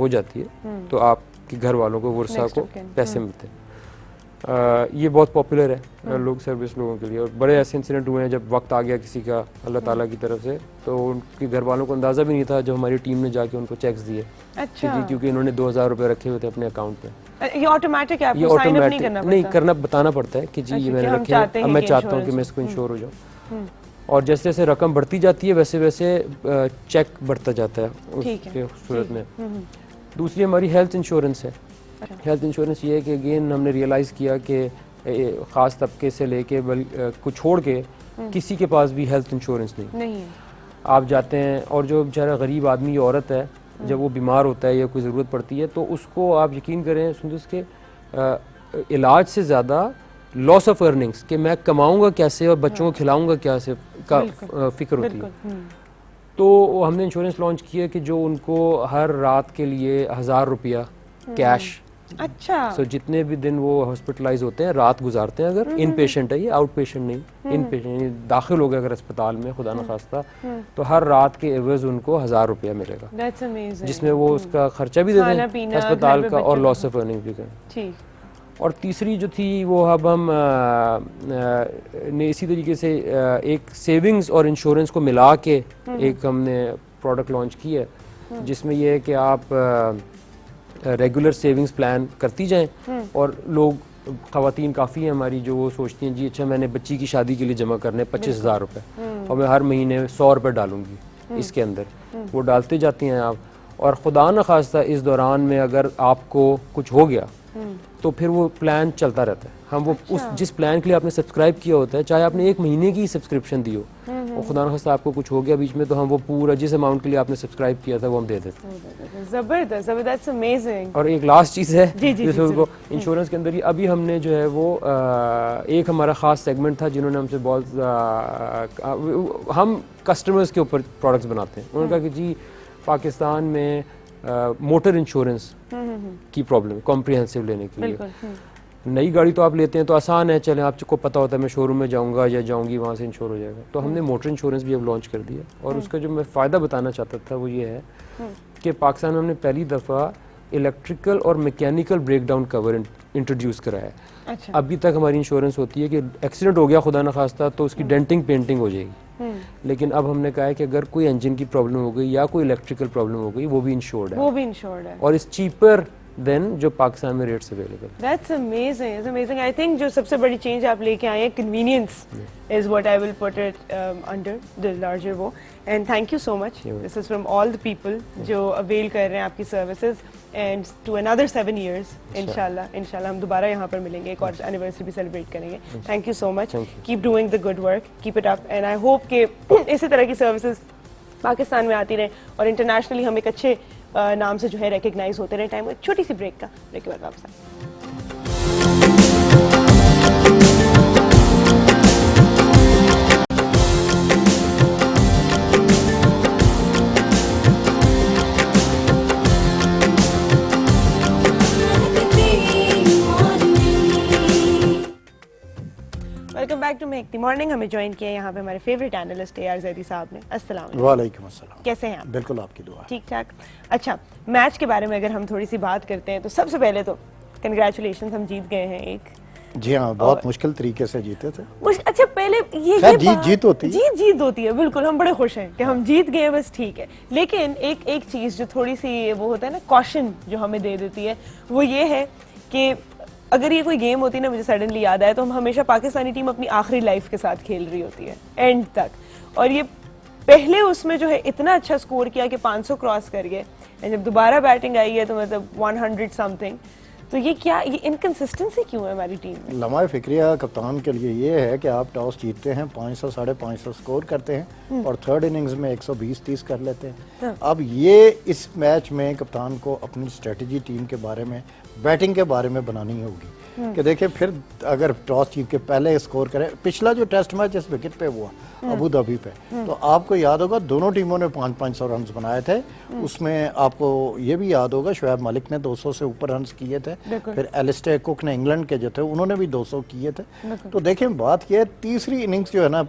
हो जाती है तो आपके घर वालों को वर्सा को पैसे मिलते हैं। ये बहुत पॉपुलर है लोग सर्विस लोगों के लिए, और बड़े ऐसे इंसिडेंट हुए हैं जब वक्त आ गया किसी का अल्लाह ताला की तरफ से, तो उनके घर वालों को अंदाज़ा भी नहीं था जब हमारी टीम ने जाके उनको चेक्स दिए। अच्छा। क्योंकि इन्होंने 2000 रुपये रखे हुए थे अपने अकाउंट पे। ये ऑटोमेटिक है, आपको साइन अप नहीं करना बताना पड़ता है कि जी ये मैंने रखे हैं, अब मैं चाहता हूँ कि मैं इसको इंश्योर हो जाऊँ। और जैसे जैसे रकम बढ़ती जाती है वैसे वैसे चेक बढ़ता जाता है उसके सूरत में। दूसरी हमारी हेल्थ इंश्योरेंस है। हेल्थ इंश्योरेंस ये है कि अगेन हमने रियलाइज़ किया कि ख़ास तबके से लेके को छोड़ के किसी के पास भी हेल्थ इंश्योरेंस नहीं है। आप जाते हैं और जो बेचारा गरीब आदमी या औरत है जब वो बीमार होता है या कोई ज़रूरत पड़ती है तो उसको आप यकीन करें सुंदस के इलाज से ज़्यादा लॉस ऑफ अर्निंग्स कि मैं कमाऊँगा कैसे और बच्चों को खिलाऊँगा कैसे का फ़िक्र होती है। तो हमने इंश्योरेंस लॉन्च किया कि जो उनको हर रात के लिए 1000 रुपया कैश। अच्छा। सो जितने भी दिन वो हॉस्पिटलाइज होते हैं, रात गुजारते हैं, अगर इन पेशेंट है, ये आउट पेशेंट नहीं, इन पेशेंट दाखिल हो गए अगर अस्पताल में खुदा न खास्ता, तो हर रात के एवज उनको 1000 रुपया मिलेगा, जिसमें वो उसका खर्चा भी दे दें अस्पताल का और लॉस ऑफ अर्निंग भी करें। और तीसरी जो थी वो अब हम ने इसी तरीके से एक सेविंग्स और इंश्योरेंस को मिला के एक हमने प्रोडक्ट लॉन्च की है, जिसमें यह है कि आप रेगुलर सेविंग्स प्लान करती जाएं और लोग ख़वातीन काफ़ी हैं हमारी जो वो सोचती हैं जी अच्छा मैंने बच्ची की शादी के लिए जमा करने 25,000 रुपये और मैं हर महीने 100 रुपये डालूंगी इसके अंदर, वो डालते जाती हैं आप, और खुदा न खास्ता इस दौरान में अगर आपको कुछ हो गया तो फिर वो प्लान चलता रहता है। हम वो उस जिस प्लान के लिए आपने सब्सक्राइब किया होता है, चाहे आपने 1 महीने की सब्सक्रिप्शन दी हो और खुदा न खास्ता आपको कुछ हो गया बीच में, तो हम वो पूरा जिस अमाउंट के लिए आपने सब्सक्राइब किया था वो हम दे देते हैं। जबरदस्त, दैट्स अमेजिंग। और एक लास्ट चीज़ है जैसे उनको इंश्योरेंस के अंदर ही अभी हमने जो है वो एक हमारा ख़ास सेगमेंट था जिन्होंने हमसे बहुत हम कस्टमर्स के ऊपर प्रोडक्ट्स बनाते हैं, उन्होंने कहा कि जी पाकिस्तान में मोटर इंश्योरेंस की प्रॉब्लम कॉम्प्रिहेंसिव लेने के लिए, नई गाड़ी तो आप लेते हैं तो आसान है, चलें आपको पता होता है मैं शोरूम में जाऊंगा या जाऊंगी वहाँ से इंश्योर हो जाएगा, तो हमने मोटर इंश्योरेंस भी अब लॉन्च कर दिया। और उसका जो मैं फ़ायदा बताना चाहता था वो ये है कि पाकिस्तान में हमने पहली दफ़ा इलेक्ट्रिकल और मैकेनिकल ब्रेकडाउन कवर इंट्रोड्यूस कराया है। अच्छा। अभी तक हमारी इंश्योरेंस होती है कि एक्सीडेंट हो गया खुदा न खास्ता तो उसकी डेंटिंग पेंटिंग हो जाएगी, लेकिन अब हमने कहा है कि अगर कोई इंजन की प्रॉब्लम हो गई या कोई इलेक्ट्रिकल प्रॉब्लम हो गई वो भी इंश्योर्ड है और इस चीपर देन जो पाकिस्तान में rates available. That's amazing. I think जो सबसे बड़ी चेंज आप लेके आए हैं convenience is what I will put it under the larger वो, and thank you so much. This is from all the people जो अवेल कर रहे हैं आपकी services, and to another 7 years इंशाल्लाह हम दोबारा यहाँ पर मिलेंगे, एक और एनिवर्सरी भी सेलिब्रेट करेंगे। Thank you so much, keep doing the good work, keep it up, and I hope कि इसी तरह की सर्विसेज पाकिस्तान में आती रहे और इंटरनेशनली हम एक अच्छे नाम से जो है रिकग्नाइज होते रहे। टाइम छोटी सी ब्रेक का, ब्रेक के बाद वापस welcome back to make the morning. हमें ज्वाइन किया यहाँ पे हमारे फेवरेट एनालिस्ट AR ज़ैदी साहब ने। अस्सलाम वालेकुम अस्सलाम। कैसे हैं आप? बिल्कुल आपकी दुआ। ठीक ठाक। अच्छा, मैच के बारे में अगर हम थोड़ी सी बात करते हैं तो सबसे पहले तो कंग्रेचुलेशन, हम जीत गए हैं एक। जी हाँ, बहुत मुश्किल तरीके से जीते थे। अच्छा, पहले ये जीत होती है, बिल्कुल हम बड़े खुश हैं कि हम जीत गए, बस ठीक है। लेकिन एक चीज़ जो थोड़ी सी वो होता है ना कॉशन जो हमें दे देती है वो ये है कि अगर ये कोई गेम होती है ना, मुझे सडनली याद आया, तो हम हमेशा पाकिस्तानी टीम अपनी आखिरी लाइफ के साथ खेल रही होती है एंड तक, और ये पहले उसमें जो है इतना अच्छा स्कोर किया कि 500 क्रॉस कर गए, एंड जब दोबारा बैटिंग आई है तो मतलब 100 समथिंग, तो ये क्या, ये इनकंसिस्टेंसी क्यों है हमारी टीम में? लम्हा फिक्रिया कप्तान के लिए ये है कि आप टॉस जीतते हैं, 500 550 स्कोर करते हैं और थर्ड इनिंग्स में 120-30 कर लेते हैं। अब ये इस मैच में कप्तान को अपनी स्ट्रेटजी टीम के बारे में, बैटिंग के बारे में बनानी होगी कि देखिए फिर अगर टॉस जीत के पहले स्कोर करें। पिछला जो टेस्ट मैच इस विकेट पे हुआ अबू धाबी पे, तो आपको याद होगा दोनों टीमों ने 500 रन बनाए थे। उसमें आपको ये भी याद होगा शोएब मलिक ने 200 से ऊपर रन किए थे, फिर एलिस्टर कुक ने इंग्लैंड के जो थे उन्होंने भी 200 किए थे। तो देखें बात यह है, तीसरी इनिंग्स जो है ना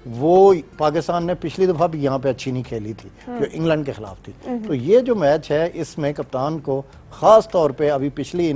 वो पाकिस्तान ने पिछली दफा भी यहाँ पे अच्छी नहीं खेली थी जो इंग्लैंड के खिलाफ थी। तो ये जो मैच है इसमें कप्तान को खास तौर पे अभी पिछली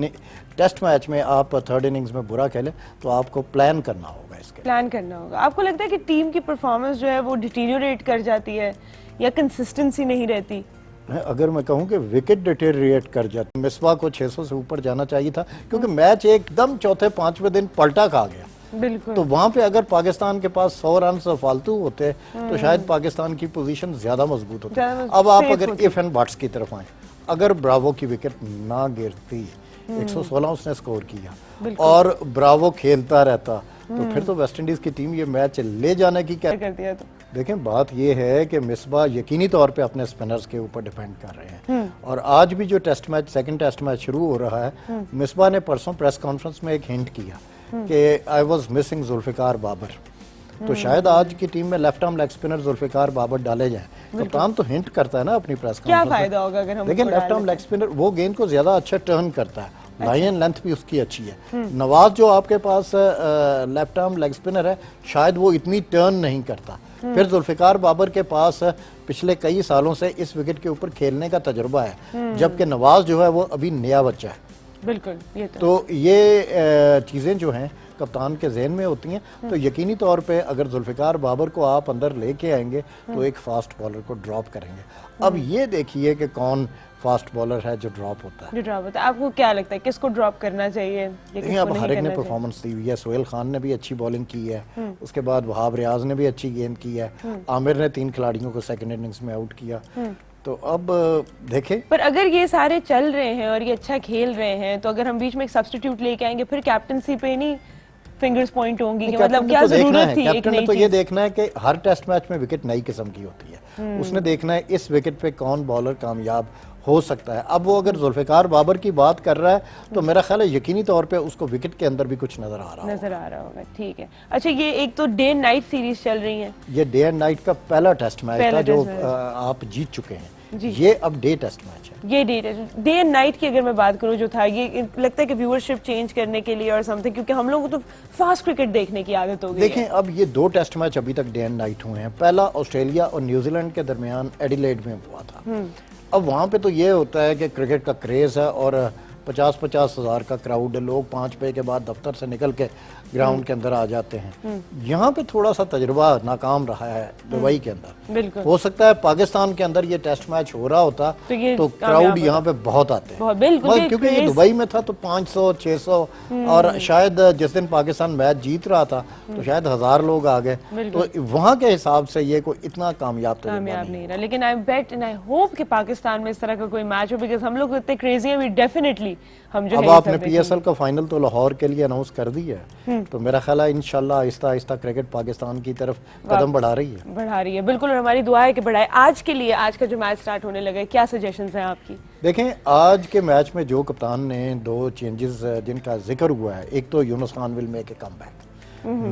टेस्ट मैच में आप थर्ड इनिंग्स में बुरा खेले तो आपको प्लान करना होगा, इसके प्लान करना होगा। आपको लगता है कि टीम की परफॉर्मेंस जो है वो डिटीरियोरेट कर जाती है या कंसिस्टेंसी नहीं रहती? अगर मैं कहूँ कि विकेट डिटेरिएट कर जाती, मिसबा को 600 से ऊपर जाना चाहिए था क्योंकि मैच एकदम चौथे पांचवें दिन पलटा खा गया। बिल्कुल। तो वहां पे अगर पाकिस्तान के पास 100 रन फालतू होते तो शायद पाकिस्तान की पोजीशन ज्यादा मजबूत होती। अब आप अगर इफ एंड बट्स की तरफ आए, अगर ब्रावो की विकेट ना गिरती, 116 उसने स्कोर किया और ब्रावो खेलता रहता तो फिर तो वेस्ट इंडीज की टीम ये मैच ले जाने की क्या कर दिया। तो देखें बात ये है कि मिसबा यकीनी तौर पे अपने स्पिनर्स के ऊपर डिपेंड कर रहे हैं और आज भी जो test match second test match शुरू हो रहा है, मिसबा ने परसों प्रेस कॉन्फ्रेंस में एक हिंट किया कि I was missing Zulfiqar Babar. तो शायद आज की टीम में left arm leg spinner Zulfiqar Babar डाले जाएं। कप्तान तो हिंट करता है ना अपनी प्रेस कॉन्फ्रेंस में। क्या फायदा होगा अगर हम देखिए लेफ्ट आर्म लेग स्पिनर वो गेंद को ज्यादा अच्छा टर्न करता है, लाइन लेंथ भी उसकी अच्छी है। नवाज जो आपके पास लेफ्ट आर्म लेग स्पिनर है शायद वो इतनी टर्न नहीं करता। फिर जुल्फिकार बाबर के पास पिछले कई सालों से इस विकेट के ऊपर खेलने का तजुर्बा है, जबकि नवाज जो है वो अभी नया बच्चा है। बिल्कुल तो ये चीज़ें जो हैं कप्तान के जहन में होती हैं। तो यकीनी तौर पे अगर जुल्फिकार बाबर को आप अंदर लेके आएंगे तो एक फास्ट बॉलर को ड्रॉप करेंगे। अब ये देखिए कि कौन फास्ट बॉलर है जो ड्रॉप होता है। आपको क्या लगता है किसको ड्रॉप करना चाहिए? अब हर एक ने परफॉर्मेंस दी हुई है। सोहेल खान ने भी अच्छी बॉलिंग की है, उसके बाद वहाब रियाज ने भी अच्छी गेंद की है, आमिर ने 3 खिलाड़ियों को सेकंड इनिंग्स में आउट किया। तो अब देखें, पर अगर ये सारे चल रहे हैं और ये अच्छा खेल रहे हैं तो अगर हम बीच में एक सब्स्टिट्यूट लेके आएंगे फिर कैप्टनसी पे नहीं फिंगर्स पॉइंट होंगी कि मतलब क्या जरूरत थी? कैप्टन ने तो ये देखना है कि हर टेस्ट मैच में विकेट नई किस्म की होती है। उसने देखना है इस विकेट पे कौन बॉलर कामयाब हो सकता है। अब वो अगर जुल्फिकार बाबर की बात कर रहा है तो मेरा ख्याल है यकीनी तौर पे उसको विकेट के अंदर भी कुछ नजर आ रहा होगा। ठीक है। अच्छा, ये एक तो डे एंड नाइट सीरीज चल रही है। ये डे एंड नाइट का पहला टेस्ट मैच था जो आप जीत चुके हैं। ये अब डे टेस्ट मैच है। ये डे एंड नाइट की अगर मैं बात करूं जो था, ये लगता है कि व्यूअरशिप चेंज करने के लिए और समथिंग, क्योंकि हम लोगों को तो फास्ट क्रिकेट देखने की आदत हो गई है। देखें अब ये 2 टेस्ट मैच अभी तक डे एंड नाइट हुए हैं। पहला ऑस्ट्रेलिया और न्यूजीलैंड के दरमियान एडिलेड में हुआ था। अब वहाँ पे तो ये होता है कि क्रिकेट का क्रेज है और 50-50 हज़ार का क्राउड है, लोग 5 बजे के बाद दफ्तर से निकल के ग्राउंड के अंदर आ जाते हैं। यहाँ पे थोड़ा सा तजुर्बा नाकाम रहा है दुबई के अंदर। हो सकता है पाकिस्तान के अंदर ये टेस्ट मैच हो रहा होता तो क्राउड यहाँ पे बहुत आते हैं, क्योंकि ये दुबई में था तो 500-600 और शायद जिस दिन पाकिस्तान मैच जीत रहा था तो शायद 1000 लोग आ गए। तो वहाँ के हिसाब से ये कोई इतना कामयाब नहीं रहा। लेकिन आई बेट एंड आई होप कि पाकिस्तान में इस तरह का कोई मैच हो, बिकॉज़ हम लोग इतने क्रेजी हैं, वी डेफिनेटली हम जो अब आपने पीएसएल का फाइनल तो लाहौर के लिए अनाउंस कर दिया है। तो मेरा ख्याल है इंशाल्लाह आहिस्ता आहिस्ता क्रिकेट पाकिस्तान की तरफ कदम बढ़ा रही है। बिल्कुल, और हमारी दुआ है कि बढ़ाए। आज के लिए, आज का जो मैच स्टार्ट होने लगा है, क्या सजेशंस हैं आपकी? देखें आज के मैच में जो कप्तान ने 2 चेंजेस जिनका जिक्र हुआ है, एक तो Yunus Khan will make a comeback.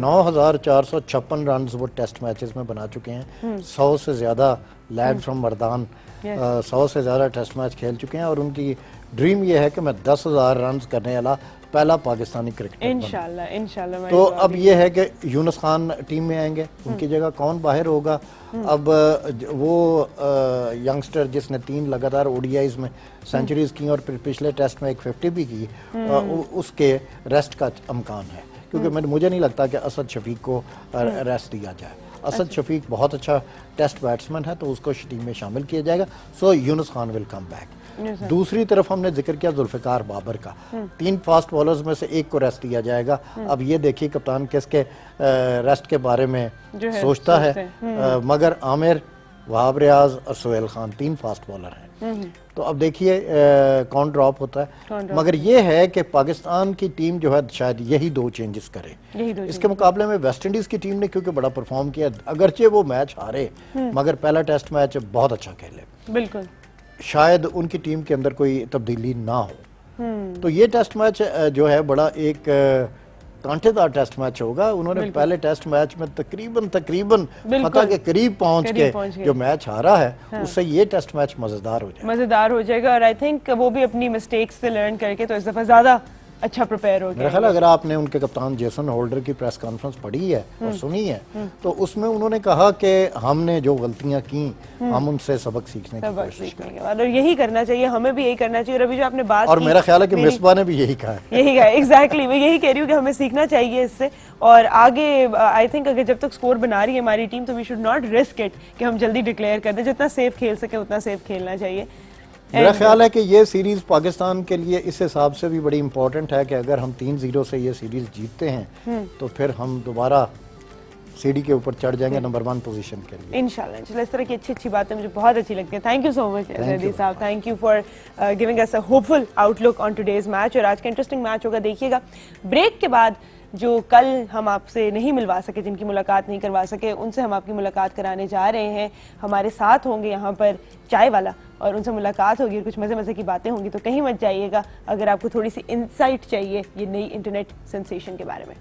9456 run वो टेस्ट मैचेस में बना चुके हैं। 100 से ज्यादा लैड फ्रॉम मर्दान 100 से ज्यादा टेस्ट मैच खेल चुके हैं और उनकी ड्रीम ये है कि मैं 10,000 रन करने वाला पहला पाकिस्तानी क्रिकेटर इंशाल्लाह। तो अब ये है कि यूनुस खान टीम में आएंगे, उनकी जगह कौन बाहर होगा? अब वो यंगस्टर जिसने 3 लगातार ओडीआईज में सेंचुरीज की और पिछले टेस्ट में एक 50 भी की, उसके रेस्ट का अमकान है, क्योंकि मुझे नहीं लगता कि असद शफीक को रेस्ट दिया जाए। असद शफीक बहुत अच्छा टेस्ट बैट्समैन है तो उसको टीम में शामिल किया जाएगा। So Younis Khan will come back. दूसरी तरफ हमने जिक्र किया जुल्फिकार बाबर का। 3 फास्ट बॉलर्स में से एक को रेस्ट दिया जाएगा। अब ये देखिए कप्तान किसके रेस्ट के बारे में सोचता है। मगर आमिर, वहाब रियाज और सोहेल खान 3 फास्ट बॉलर हैं। तो अब देखिए कौन ड्रॉप होता है। मगर ये है कि पाकिस्तान की टीम जो है शायद यही 2 चेंजेस करे। इसके मुकाबले में वेस्ट इंडीज की टीम ने क्योंकि बड़ा परफॉर्म किया, अगरचे वो मैच हारे मगर पहला टेस्ट मैच बहुत अच्छा खेले। बिल्कुल, शायद उनकी टीम के अंदर कोई तब्दीली ना हो। तो ये टेस्ट मैच जो है बड़ा एक कांटेदार टेस्ट मैच होगा। उन्होंने पहले टेस्ट मैच में तकरीबन फतह के करीब पहुंच के जो मैच हारा है, उससे ये टेस्ट मैच मजेदार हो जाएगा। और आई थिंक वो भी अपनी मिस्टेक्स से लर्न करके तो इस दफा ज्यादा अच्छा प्रिपेयर हो मेरा गया। ख्याल है अगर आपने उनके कप्तान जेसन होल्डर की प्रेस कॉन्फ्रेंस पढ़ी है और सुनी है तो उसमें उन्होंने कहा कि हमने जो गलतियां की हम उनसे सबक सीखने की सबक कोशिश सीखने के बाद, और यही करना चाहिए, हमें भी यही करना चाहिए। और अभी जो आपने बात और की, मेरा ख्याल है कि मेरी- मिसबा ने भी यही कहा है। यही कहा एग्जैक्टली, मैं यही कह रही हूँ कि हमें सीखना चाहिए इससे। और आगे आई थिंक अगर जब तक स्कोर बना रही है हमारी टीम तो we should not risk it कि हम जल्दी डिक्लेयर कर दें। जितना सेफ खेल सके उतना सेफ खेलना चाहिए। मेरा ख्याल है कि ये सीरीज पाकिस्तान के लिए इस हिसाब से भी बड़ी इंपॉर्टेंट है कि अगर हम 3-0 से ये सीरीज जीतते हैं तो फिर हम दोबारा सीढ़ी के ऊपर चढ़ जाएंगे नंबर 1 पोजीशन के लिए इंशाल्लाह। चलो, इस तरह की अच्छी अच्छी बातें मुझे बहुत अच्छी लगती हैं। Thank you so much Jaideep साहब, thank you for giving us a hopeful outlook on today's match. और आज का इंटरेस्टिंग मैच होगा, देखिएगा। ब्रेक के बाद जो कल हम आपसे नहीं मिलवा सके, जिनकी मुलाकात नहीं करवा सके, उनसे हम आपकी मुलाकात कराने जा रहे हैं। हमारे साथ होंगे यहाँ पर चाय वाला और उनसे मुलाकात होगी और कुछ मज़े मज़े की बातें होंगी। तो कहीं मत जाइएगा अगर आपको थोड़ी सी इंसाइट चाहिए ये नई इंटरनेट सेंसेशन के बारे में।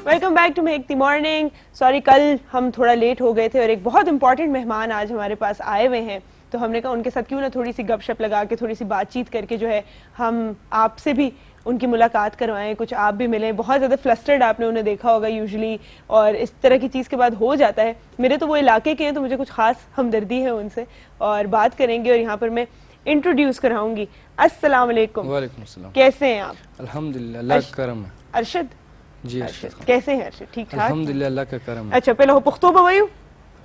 Welcome back to make the morning. Sorry, कल हम थोड़ा लेट हो गए थे और एक बहुत इंपॉर्टेंट मेहमान आज हमारे पास आए हुए हैं, तो हमने कहा उनके साथ क्यों ना थोड़ी सी गपशप लगा के, थोड़ी सी बातचीत करके जो है हम आपसे भी उनकी मुलाकात करवाएं, कुछ आप भी मिलें। बहुत ज़्यादा फ्लस्टर्ड आपने उन्हें देखा होगा यूजुअली, और इस तरह की चीज़ के बाद हो जाता है। मेरे तो वो इलाके के हैं तो मुझे कुछ खास हमदर्दी है उनसे, और बात करेंगे। और यहाँ पर मैं इंट्रोड्यूस कराऊंगी। अस्सलाम वालेकुम। वालेकुम सलाम। कैसे हैं आप? अल्हम्दुलिल्लाह, अल्लाह का करम है। अरशद जी अरशद। कैसे हैं अरशद? ठीक ठाक? अल्हम्दुलिल्लाह, अल्लाह का करम है। अच्छा, पहले हो पुख्तो बवायू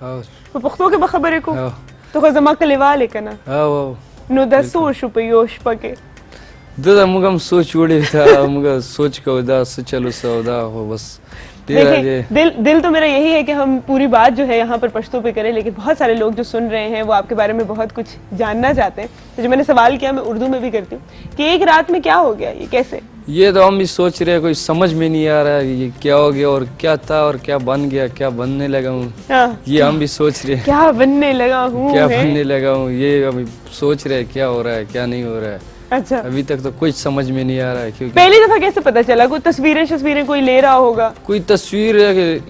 आओ पुख्तो के बखबर को आओ तो खजमा कलेवा लेकना आओ आओ नो दसो शुपयोश पके दादा मुगम सोच उड़े था, मुगा सोच का उदा चलो सौदा हो बस। देखिए, दिल तो मेरा यही है कि हम पूरी बात जो है यहाँ पर पश्तो पे करें, लेकिन बहुत सारे लोग जो सुन रहे हैं वो आपके बारे में बहुत कुछ जानना चाहते हैं। तो जो मैंने सवाल किया मैं उर्दू में भी करती हूँ कि एक रात में क्या हो गया, ये कैसे? ये तो हम भी सोच रहे हैं, कोई समझ में नहीं आ रहा है ये क्या हो गया और क्या था और क्या बन गया, क्या बनने लगा हूँ, हाँ, ये हम भी सोच रहे हैं। क्या बनने लगा हूँ, क्या बनने लगा हूँ, ये अभी सोच रहे हैं क्या हो रहा है क्या नहीं हो रहा है। अच्छा, अभी तक तो कुछ समझ में नहीं आ रहा है। क्योंकि पहली दफा कैसे पता चला? कोई तस्वीरें कोई ले रहा होगा? कोई तस्वीर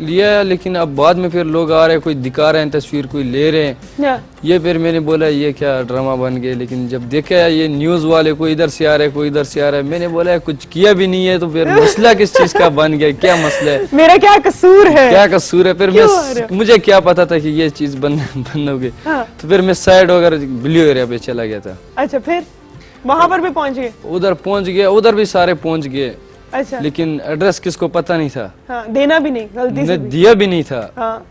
लिया है, लेकिन अब बाद में फिर लोग आ रहे हैं, कोई दिखा रहे हैं तस्वीर, कोई ले रहे हैं। हाँ, ये फिर मैंने बोला ये क्या ड्रामा बन गया, लेकिन जब देखा ये न्यूज वाले कोई इधर से आ रहे कोई इधर से आ रहा है, मैंने बोला कुछ किया भी नहीं है तो फिर मसला किस चीज का बन गया, क्या मसला है, मेरा क्या कसूर है, क्या कसूर है। फिर क्यों आ रहा है? मुझे क्या पता था कि ये चीज बनोगे। हाँ। तो फिर मैं साइड वगैरह ब्लू एरिया पे चला गया था। अच्छा, फिर वहां पर भी पहुंच गए? उधर पहुंच गया, उधर भी सारे पहुंच गए, अच्छा, लेकिन एड्रेस किसको पता नहीं था, हाँ, देना भी नहीं, गलती से भी। दिया भी नहीं था। हाँ,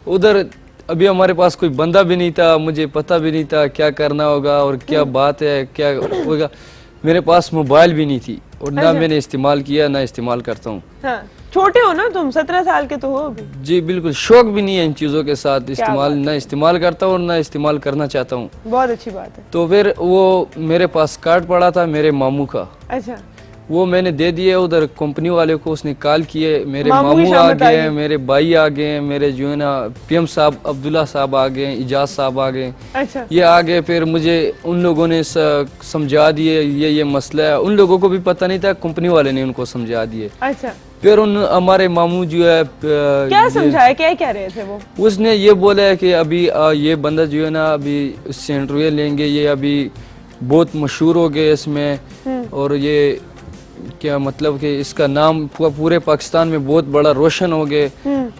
उधर अभी हमारे पास कोई बंदा भी नहीं था, मुझे पता भी नहीं था क्या करना होगा और क्या बात है क्या होगा। मेरे पास मोबाइल भी नहीं थी और ना अच्छा। मैंने इस्तेमाल किया ना इस्तेमाल करता हूँ। हाँ, छोटे हो ना तुम, 17 साल के तो हो अभी। जी बिल्कुल, शौक भी नहीं है इन चीज़ों के साथ, इस्तेमाल बात ना इस्तेमाल करता हूँ और ना इस्तेमाल करना चाहता हूँ। बहुत अच्छी बात है। तो फिर वो मेरे पास कार्ड पड़ा था मेरे मामू का, अच्छा, वो मैंने दे दिए उधर कंपनी वाले को, उसने कॉल किए, मेरे मामू ही मामू आ शामत आ गए, गए। मेरे भाई आ गए, मेरे जो है ना पीएम साहब अब्दुल्ला साहब आ गए, इजाज साहब आ गए, अच्छा, ये आ गए। फिर मुझे उन लोगों ने समझा दिए ये मसला है, उन लोगों को भी पता नहीं था, कंपनी वाले ने उनको समझा दिए। अच्छा, फिर उन हमारे मामू जो है क्या समझाया, क्या कह रहे थे वो? उसने ये बोला है कि अभी ये बंदा जो है ना अभी इससे इंटरव्यू लेंगे, ये अभी बहुत मशहूर हो गए इसमें, और ये क्या मतलब कि इसका नाम पूरे पाकिस्तान में बहुत बड़ा रोशन हो गए,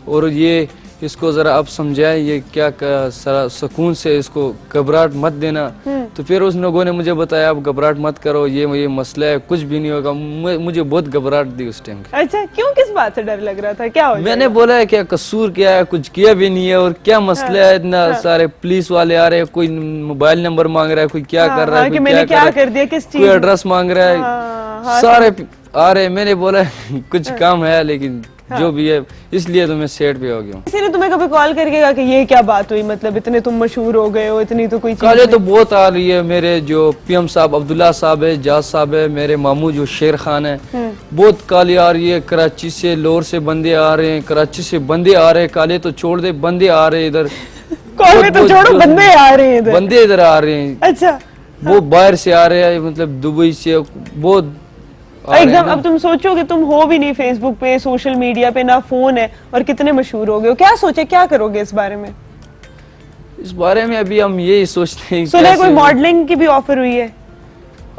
और ये इसको ज़रा आप समझाएं, ये क्या सारा सुकून से इसको घबराहट मत देना। तो फिर उस लोगों ने मुझे बताया आप घबराहट मत करो, ये मसला है, कुछ भी नहीं होगा। मुझे बहुत घबराहट दी उस टाइम। अच्छा, क्यों, किस बात से डर लग रहा था, क्या हो मैंने जाएगा? बोला है क्या कसूर क्या है, कुछ किया भी नहीं है और क्या मसला है, इतना सारे पुलिस वाले आ रहे हैं, कोई मोबाइल नंबर मांग रहा है, कोई क्या कर रहा है, हाँ, कि कोई मैंने क्या कर कर दिया, किस कोई चीज? एड्रेस मांग रहा है, हाँ, सारे आ रहे हैं। मैंने बोला कुछ काम है, लेकिन जो भी है, इसलिए तो मैं सेट पे हो गया हूँ। किसी ने तुम्हें कभी कॉल करके कहा कि ये क्या बात हुई, मतलब इतने तुम मशहूर हो गए हो, इतनी तो कोई चीज काले तो बहुत आ रही है, मेरे जो पीएम साहब अब्दुल्ला साहब है, जाज साहब है, मेरे मामू जो शेर खान है, बहुत काले आ रही है। कराची से लाहौर से बंदे आ रहे हैं, कराची से बंदे आ रहे हैं, काले तो छोड़ दे, बंदे आ रहे हैं इधर। कॉल में तो छोड़ो, बंदे आ रहे हैं इधर। बंदे इधर आ रहे हैं, अच्छा, वो बाहर से आ रहे हैं, मतलब दुबई से, बहुत एकदम। अब तुम सोचो कि तुम हो भी नहीं फेसबुक पे, सोशल मीडिया पे, ना फोन है, और कितने मशहूर हो गए हो। क्या सोचे, क्या करोगे इस बारे में? इस बारे में अभी हम यही सोचते हैं। सुना कोई मॉडलिंग की भी ऑफर हुई है?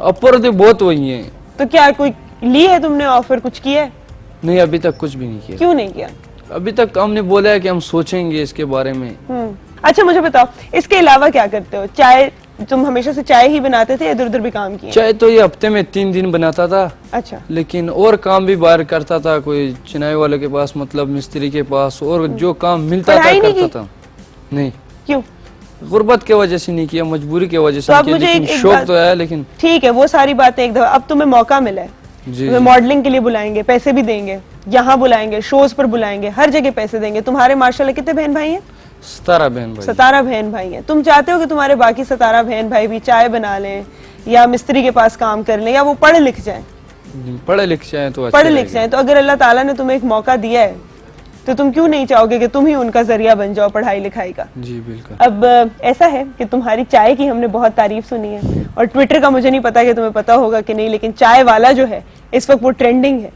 ऑफर तो बहुत हुई है। तो क्या कोई ली है तुमने ऑफर, कुछ किया है? नहीं, अभी तक कुछ भी नहीं किया। क्यों नहीं किया? अभी तक हमने बोला है कि हम सोचेंगे इसके बारे में। अच्छा मुझे बताओ, इसके अलावा क्या करते हो? चाय, तुम हमेशा से चाय ही बनाते थे, इधर उधर भी काम किया? चाय तो ये हफ्ते में 3 दिन बनाता था। अच्छा। लेकिन और काम भी बाहर करता था, कोई चिनाई वाले के पास, मतलब मिस्त्री के पास, और जो काम मिलता था करता था। नहीं। क्यों? गुर्बत की वजह से नहीं किया, मजबूरी की वजह से तो नहीं अब किया, मुझे लेकिन एक शौक बात- तो है। लेकिन ठीक है, वो सारी बातें एक दफा। अब तुम्हें मौका मिला है, जी, तुम्हें मॉडलिंग के लिए बुलाएंगे, पैसे भी देंगे, यहाँ बुलाएंगे, शोज पर बुलाएंगे, हर जगह पैसे देंगे। तुम्हारे माशाल्लाह कितने बहन भाई हैं? 17 बहन भाई। 17 बहन भाई हैं। तुम चाहते हो कि तुम्हारे बाकी 17 बहन भाई भी चाय बना लें, या मिस्त्री के पास काम कर लें, या वो पढ़ लिख जाएं? पढ़े लिख जाए तो पढ़ लिख जाएं। तो अगर अल्लाह ताला ने तुम्हें एक मौका दिया है, तो तुम क्यों नहीं चाहोगे कि तुम ही उनका जरिया बन जाओ पढ़ाई लिखाई का? जी बिल्कुल। अब ऐसा है कि तुम्हारी चाय की हमने बहुत तारीफ सुनी है, और ट्विटर का मुझे नहीं पता कि तुम्हें पता होगा कि नहीं, लेकिन चाय वाला जो है इस वक्त वो ट्रेंडिंग है।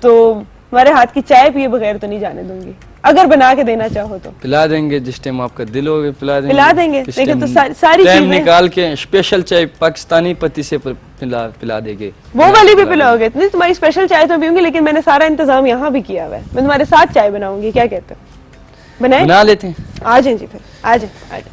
तो तुम्हारे हाथ की चाय पिए बगैर तो नहीं जाने दूंगी, अगर बना के देना चाहो तो। पिला देंगे जिस टाइम आपका दिल होगा, पिला देंगे। लेकिन तो सारी टाइम चीजें निकाल के स्पेशल चाय पाकिस्तानी पत्ती से पिला देंगे। वो वाली भी पिलाओगे? नहीं, तुम्हारी स्पेशल चाय तो पीऊंगी, लेकिन मैंने सारा इंतजाम यहाँ भी किया हुआ है। मैं तुम्हारे साथ चाय बनाऊंगी, क्या कहते हो? बनाए? बना लेते हैं। आ जाए जी, फिर आ जाए।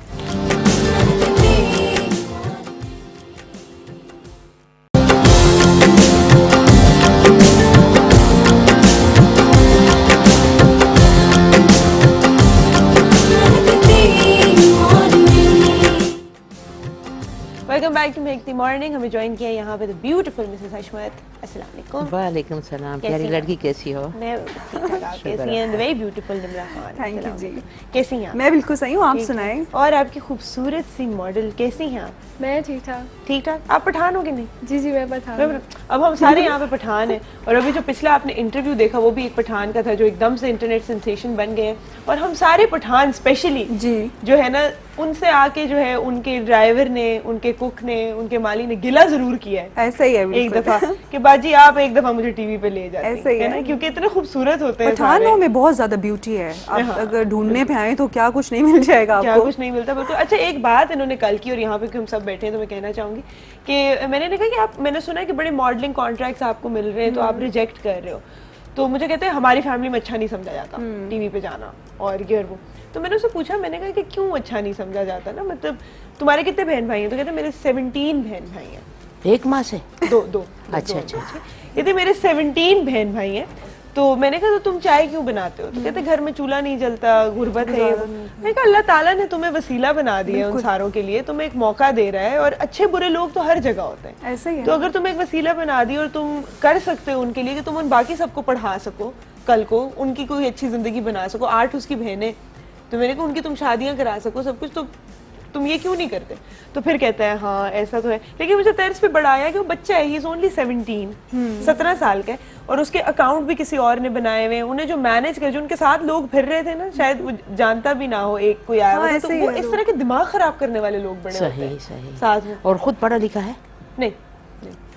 Welcome back to make the morning. हमें ज्वाइन किया यहाँ पे द ब्यूटीफुल मिसेस हशमत। अस्सलाम वालेकुम। वालेकुम सलाम। कैसी प्यारी हैं? लड़की कैसी हो? मैं ठीक-ठाक। आप कैसी हैं? Very beautiful Nimra Khan. Thank you जी। कैसी हैं आप? मैं बिल्कुल सही हूँ, आप ठीक सुनाएं। है। और आपकी खूबसूरत सी मॉडल कैसी हैं आप? मैं ठीक ठाक। ठीक ठाक। आप पठान हो कि नहीं? जी जी मैं पठान हूँ। अब हम सारे यहाँ पे पठान हैं, और अभी जो पिछला आपने इंटरव्यू देखा वो भी एक पठान का था जो एकदम से इंटरनेट सेंसेशन बन गए हैं। और हम सारे पठान स्पेशली जी जो है ना, उनसे आके जो है उनके ड्राइवर ने, उनके कुक ने, उनके माली ने गिला जरूर किया है ऐसा ही है एक बिल्कुल। दफा कि बाजी आप एक दफा मुझे टीवी पे ले जाते ऐसा ही है ना, है। क्योंकि इतने खूबसूरत होते हैं पठानों सारे। में बहुत ज्यादा ब्यूटी है। आप हाँ। अगर ढूंढने पे आए तो क्या कुछ नहीं मिल जाएगा क्या आपको। कुछ नहीं मिलता बिल्कुल। अच्छा, एक बात इन्होंने कल की, और यहाँ पे हम सब बैठे हैं तो मैं कहना चाहूंगी कि मैंने कहा कि आप, मैंने सुना है कि बड़े मॉडलिंग कॉन्ट्रैक्ट्स आपको मिल रहे हैं तो आप रिजेक्ट कर रहे हो। तो मुझे कहते हैं हमारी फैमिली में अच्छा नहीं समझा जाता टीवी पे जाना और ये और वो। तो मैंने उससे पूछा, मैंने कहा कि क्यों अच्छा नहीं समझा जाता ना, मतलब तुम्हारे कितने बहन भाई हैं? तो कहते मेरे 17 बहन भाई हैं। एक माँ से? दो। अच्छा अच्छा। कहते मेरे 17 बहन भाई हैं। तो मैंने कहा तो तुम चाय क्यों बनाते हो? तो कहते घर में चूल्हा नहीं जलता, गुर्बत है। मैंने कहा अल्लाह ताला ने तुम्हें वसीला बना दिया है उन सारों के लिए, तुम्हें एक मौका दे रहा है, और अच्छे बुरे लोग तो हर जगह होते हैं। ऐसा ही है। तो अगर तुम एक वसीला बना दी और तुम कर सकते हो उनके लिए कि तुम उन बाकी सबको पढ़ा सको, कल को उनकी कोई अच्छी जिंदगी बना सको, 8 उसकी बहनें, तो मैंने कहा उनकी तुम शादियां करा सको, सब कुछ, तो तुम ये क्यों नहीं करते? तो फिर कहता है हाँ ऐसा तो है। लेकिन मुझे तर्स पे बड़ा आया कि वो बच्चा है, ही इज ओनली 17 साल का है, और उसके अकाउंट भी किसी और ने बनाए हुए हैं। उन्हें जो मैनेज कर, जो उनके साथ लोग फिर रहे थे ना, शायद वो जानता भी ना हो, एक कोई आया हुआ था, तो वो इस तरह के दिमाग खराब करने वाले लोग बड़े होते हैं सही। साथ में। और खुद पढ़ा लिखा है? नहीं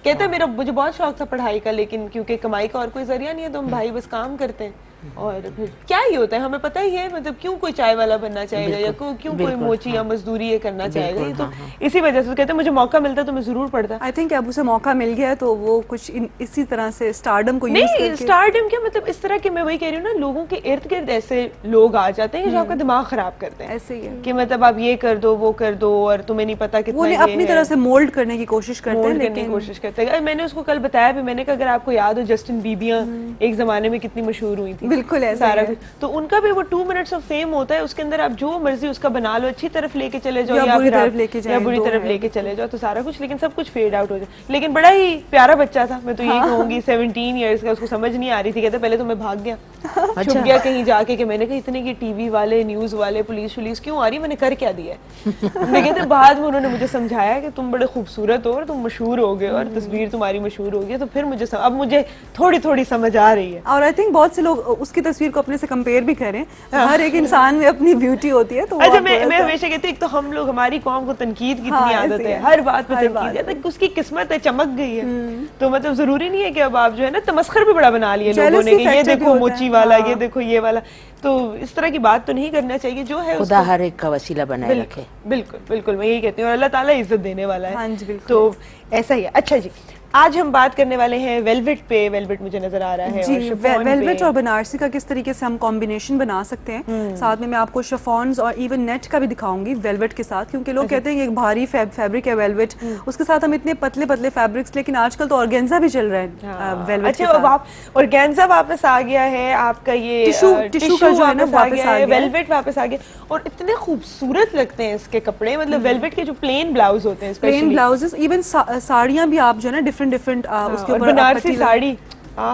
कहता है मेरा, मुझे बहुत शौक था पढ़ाई का, लेकिन क्योंकि कमाई का और कोई जरिया नहीं है तो हम भाई बस काम करते हैं। और फिर क्या ही होता है, हमें पता ही है, मतलब क्यों कोई चाय वाला बनना चाहेगा, या क्यों कोई मोची या मजदूरी ये करना चाहेगा। ये तो इसी वजह से कहते हैं मुझे मौका मिलता तो मैं जरूर पढ़ता। आई थिंक अब उसे मौका मिल गया है तो वो कुछ इसी तरह से स्टारडम को यूज नहीं, करके। स्टारडम क्या, मतलब इस तरह के, मैं वही कह रही हूँ ना, लोगों के इर्द गिर्द ऐसे लोग आ जाते हैं जो आपका दिमाग खराब करते हैं। ऐसे ही है कि मतलब आप ये कर दो, वो कर दो, और तुम्हें नहीं पता कितना वो ये अपनी है। तरह से मोल्ड करने की कोशिश करते हैं, मोल्ड करने की लेकिन कोशिश करते हैं। मैंने उसको कल बताया भी, मैंने कहा अगर आपको याद हो जस्टिन बीबियां एक जमाने में कितनी मशहूर हुई थी, बिल्कुल ऐसा सारा ही है। कुछ, तो उनका भी वो 2 मिनट्स ऑफ फेम होता है, उसके अंदर आप जो मर्जी उसका बना लो, अच्छी तरफ लेके चले जाओ या बुरी फिर आप- तरफ लेके जाएं, या बुरी दो तरफ है। लेके चले जाओ, तो सारा कुछ, लेकिन सब कुछ फेड आउट हो जाए। लेकिन बड़ा ही प्यारा बच्चा था, मैं तो यही कहूंगी, 17 ईयर्स का, उसको समझ नहीं आ रही थी। कहते पहले तो मैं भाग गया, छुप गया कहीं जाके, कि मैंने कहा इतने की टीवी वाले, न्यूज वाले, पुलिस क्यों आ रही, मैंने कर क्या दिया है। लेकिन कहते बाद में उन्होंने मुझे समझाया कि तुम बड़े खूबसूरत हो और तुम मशहूर हो गए, और तस्वीर तुम्हारी मशहूर हो गई, तो फिर मुझे अब मुझे थोड़ी थोड़ी समझ आ रही है। और आई थिंक बहुत से लोग उसकी तस्वीर को अपने से कंपेयर भी करें। हर एक इंसान में अपनी ब्यूटी होती है। तो वो अच्छा, आप मैं थोड़ा सा- हमेशा कहती हूँ, एक तो हम लोग, हमारी कौम को तनकीद की हाँ, इतनी ऐसे आदत ही है, है। हर बात पे हर तनकीद बात है, तो उसकी किस्मत है, चमक गई है, तो मतलब जरूरी नहीं है कि अब आप जो है ना तमस्खर भी बड़ा बना लिए लोगों ने Jealousy कि ये factor भी देखो होता है। मोची वाला, हाँ। ये देखो ये वाला, तो इस तरह की बात तो नहीं करना चाहिए। जो है खुदा उसको हर एक का वसीला बनाए रखे। बिल्कुल बिल्कुल, मैं यही कहती हूँ, और अल्लाह ताला इज्जत देने वाला है। हाँ जी, बिल्कुल। तो ऐसा ही है। अच्छा जी, आज हम बात करने वाले हैं वेलवेट पे। वेलवेट मुझे नजर आ रहा है, जी, और शिफॉन वेलवेट पे। और बनारसी का किस तरीके से हम कॉम्बिनेशन बना सकते हैं। साथ में मैं आपको शिफॉन्स और इवन नेट का भी दिखाऊंगी वेलवेट के साथ, क्योंकि लोग कहते हैं कि एक भारी फैब्रिक है वेलवेट, उसके साथ हम इतने पतले पतले फैब्रिक्स, लेकिन आजकल तो ऑर्गेन्जा भी चल रहा है वेलवेट अच्छा, के अब साथ। आप ऑर्गेन्जा वापस आ गया है, आपका ये टिश्यू का जो है ना वापस आ गया है। वेलवेट वापस आ गया, और इतने खूबसूरत लगते हैं इसके कपड़े। मतलब वेलवेट के जो प्लेन ब्लाउज होते हैं, प्लेन स्पेशली ब्लाउजेस, इवन साड़ियाँ भी आप जो है ना डिफरेंट डिफरेंट उसके और ऊपर बनारसी पट्टी साड़ी,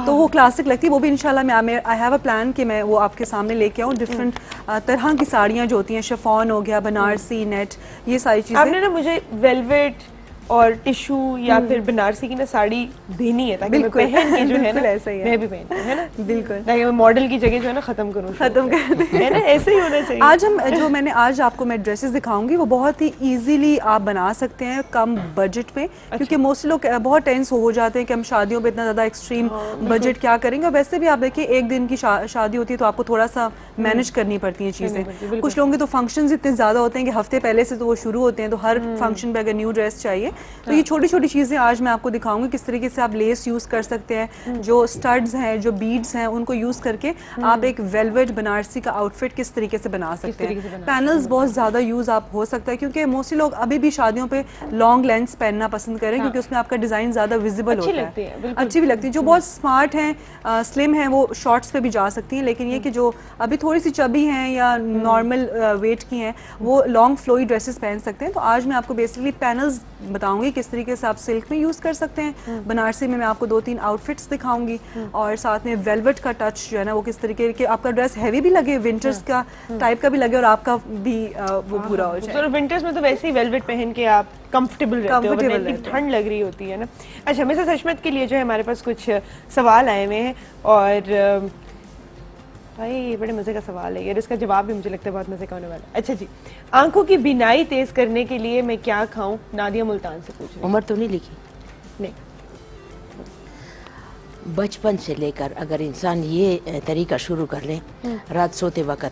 तो वो क्लासिक लगती है। वो भी इंशाल्लाह मैं आई हैव अ प्लान कि मैं वो आपके सामने लेके आऊँ। डिफरेंट तरह की साड़ियाँ जो होती हैं, शिफॉन हो गया, बनारसी, नेट, ये सारी चीज़ें। आपने ना मुझे वेलवेट और टिश्यू या फिर बनारसी की ना साड़ी देनी है, ताकि मैं बिल्कुल। पहन के जो है बिल्कुल ना ऐसा ही है। मैं भी पहनूं, है ना, बिल्कुल। ताकि मैं मॉडल की जगह जो है ना खत्म करूं, खत्म कर दें। है ना, ऐसे ही होना चाहिए। आज हम जो मैंने आज आपको मैं ड्रेसेस दिखाऊंगी वो बहुत ही इजीली आप बना सकते हैं कम बजट में, क्योंकि मोस्टली लोग बहुत टेंस हो जाते हैं कि हम शादियों पे इतना ज़्यादा एक्सट्रीम बजट क्या करेंगे। और वैसे भी आप देखिए, एक दिन की शादी होती है तो आपको थोड़ा सा मैनेज करनी पड़ती हैं चीज़ें। कुछ लोगों के तो फंक्शंस इतने ज़्यादा होते हैं कि हफ्ते पहले से तो वो शुरू होते हैं, तो हर फंक्शन पे अगर न्यू ड्रेस चाहिए तो ये छोटी छोटी चीज़ें आज मैं आपको दिखाऊंगी किस तरीके से आप लेस यूज़ कर सकते हैं, जो स्टड्स हैं, जो बीड्स हैं, उनको यूज़ करके आप एक वेलवेट बनारसी का आउटफिट किस तरीके से बना सकते हैं। पैनल्स बहुत ज़्यादा यूज़ आप हो सकता है, क्योंकि मोस्टली लोग अभी भी शादियों पे लॉन्ग लेंस पहनना पसंद करें, क्योंकि उसमें आपका डिज़ाइन ज़्यादा विजिबल अच्छी होता लगती है, है, बिल्कुल। अच्छी भी लगती है। जो बहुत स्मार्ट हैं, स्लिम हैं, वो शॉर्ट्स पे भी जा सकती हैं, लेकिन ये कि जो अभी थोड़ी सी चबी हैं या नॉर्मल वेट की हैं, वो लॉन्ग फ्लोई ड्रेसेस पहन सकते हैं। तो आज मैं आपको बेसिकली पैनल्स बताऊंगी किस तरीके से आप सिल्क में यूज़ कर सकते हैं। बनारसी में मैं आपको 2-3 आउटफिट्स दिखाऊंगी, और साथ में वेलवेट का टच जो है ना वो किस तरीके के आपका ड्रेस हैवी भी लगे, विंटर्स का टाइप का भी लगे, और आपका भी वो पूरा हो जाए। तो विंटर्स में तो वैसे ही वेलवेट पहन के आप कंफर्टेबल रहते हो, वरना Comfortable इतनी रहते हो। ठंड लग रही होती है ना। अच्छा, मिसेस हशमत के लिए जो है हमारे पास कुछ सवाल आए हुए हैं, और भाई बड़े मजे का सवाल है यार, इसका जवाब भी मुझे लगता है बहुत मजे का होने वाला है। अच्छा जी, आंखों की बीनाई तेज करने के लिए मैं क्या खाऊं? नादिया मुल्तान से पूछ रही हूं। उम्र तो नहीं लिखी। नहीं, बचपन से लेकर अगर इंसान ये तरीका शुरू कर ले, रात सोते वक्त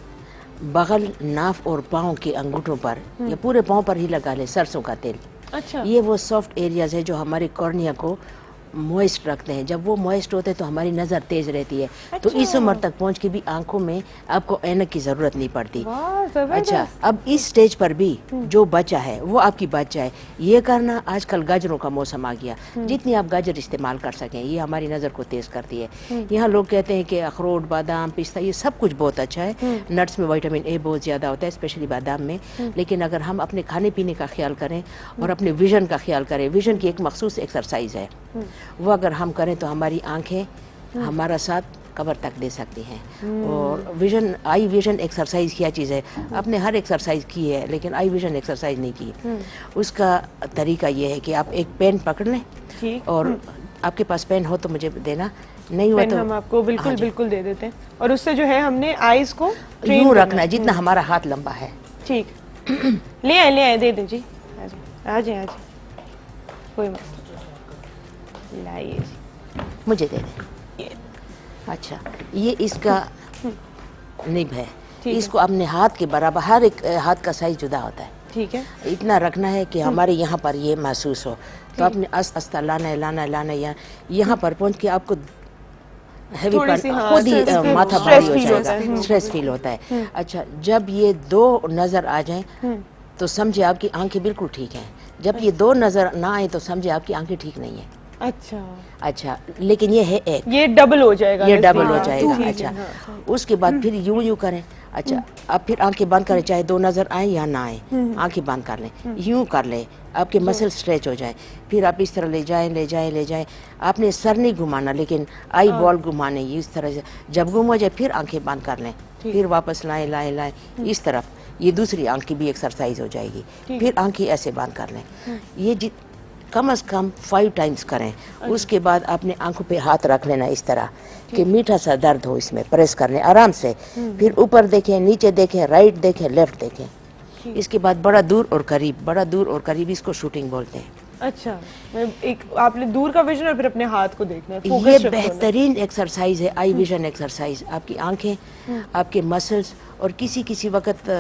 बगल, नाफ और पाँव के अंगूठों पर या पूरे पाँव पर ही लगा ले सरसों का तेल। अच्छा, ये वो सॉफ्ट एरियाज है जो हमारे कॉर्निया को मॉइस्ट रखते हैं। जब वो मॉइस्ट होते हैं तो हमारी नज़र तेज रहती है। तो इस उम्र तक पहुंच के भी आंखों में आपको ऐनक की ज़रूरत नहीं पड़ती। वाह, जबरदस्त। अच्छा, अब इस स्टेज पर भी जो बचा है वो आपकी बच जाए, ये करना। आजकल गाजरों का मौसम आ गया, जितनी आप गाजर इस्तेमाल कर सकें, ये हमारी नज़र को तेज़ करती है। यहाँ लोग कहते हैं कि अखरोट, बादाम, पिस्ता, ये सब कुछ बहुत अच्छा है। नट्स में विटामिन ए बहुत ज़्यादा होता है, स्पेशली बादाम में। लेकिन अगर हम अपने खाने पीने का ख्याल करें और अपने विजन का ख्याल करें, विजन की एक मखसूस एक्सरसाइज है, वो अगर हम करें तो हमारी आंखें हमारा साथ कबर तक दे सकती हैं। और विजन, आई विजन एक्सरसाइज क्या चीज़ है? आपने हर एक्सरसाइज की है, लेकिन आई विजन एक्सरसाइज नहीं की। उसका तरीका ये है कि आप एक पेन पकड़ लें, ठीक, और आपके पास पेन हो तो मुझे देना, नहीं हुआ पेन तो हम आपको बिल्कुल हाँ जी। बिल्कुल दे देते हैं। और उससे जो है हमने आईज को train यूँ करना रखना है जितना हमारा हाथ लंबा है। ठीक, ले आए दे दें जी, आ जाए कोई मत, लाइए जी, मुझे दे दें। ये अच्छा, ये इसका निब है, ठीक है। इसको अपने हाथ के बराबर, हर एक हाथ का साइज जुदा होता है, ठीक है, इतना रखना है कि हमारे यहाँ पर ये महसूस हो। तो आपने आस्ता लाना है, लाना है, लाना है, यहाँ पर पहुँच के आपको हैवी थोड़ी सी, हाँ, खुद ही stress माथा feel भारी हो होता है। जाएगा, स्ट्रेस फील होता है। अच्छा, जब ये दो नज़र आ जाएं तो समझे आपकी आंखें बिल्कुल ठीक हैं। जब ये दो नज़र ना आए तो समझे आपकी आंखें ठीक नहीं है। अच्छा, अच्छा, लेकिन ये है एक, ये डबल हो जाएगा, ये वैसे। डबल हो हाँ, जाएगा। ठीक है, अच्छा, हाँ। उसके बाद फिर यूं करें। अच्छा, अब फिर आंखें बंद करें, चाहे दो नजर आए या ना आए, आंखें बंद कर लें, यूं कर लें, आपके मसल स्ट्रेच हो जाए। फिर आप इस तरह ले जाएं, ले जाएं, ले जाएं। आपने सर नहीं घुमाना, लेकिन आई बॉल घुमाने, इस तरह से। जब गुम हो जाए फिर आंखें बंद कर लें, फिर वापस लाएं, लाएं, लाएं, इस तरफ। ये दूसरी आंख की भी एक्सरसाइज हो जाएगी। फिर आंखें ऐसे बंद कर लें। ये कम से कम 5 टाइम्स करें। उसके बाद अपने आंखों पे हाथ रख लेना इस तरह कि मीठा सा दर्द हो, इसमें प्रेस करने आराम से। फिर ऊपर देखें, नीचे देखें, राइट देखें, लेफ्ट देखें। इसके बाद बड़ा दूर और करीब, बड़ा दूर और करीब, इसको शूटिंग बोलते हैं। अच्छा, एक आपने दूर का विजन और फिर अपने हाथ को देखना है, ये फोकस शिफ्ट होना है। बेहतरीन एक्सरसाइज है, आई विजन एक्सरसाइज। आपकी आंखें, आपके मसल्स, और किसी वक्त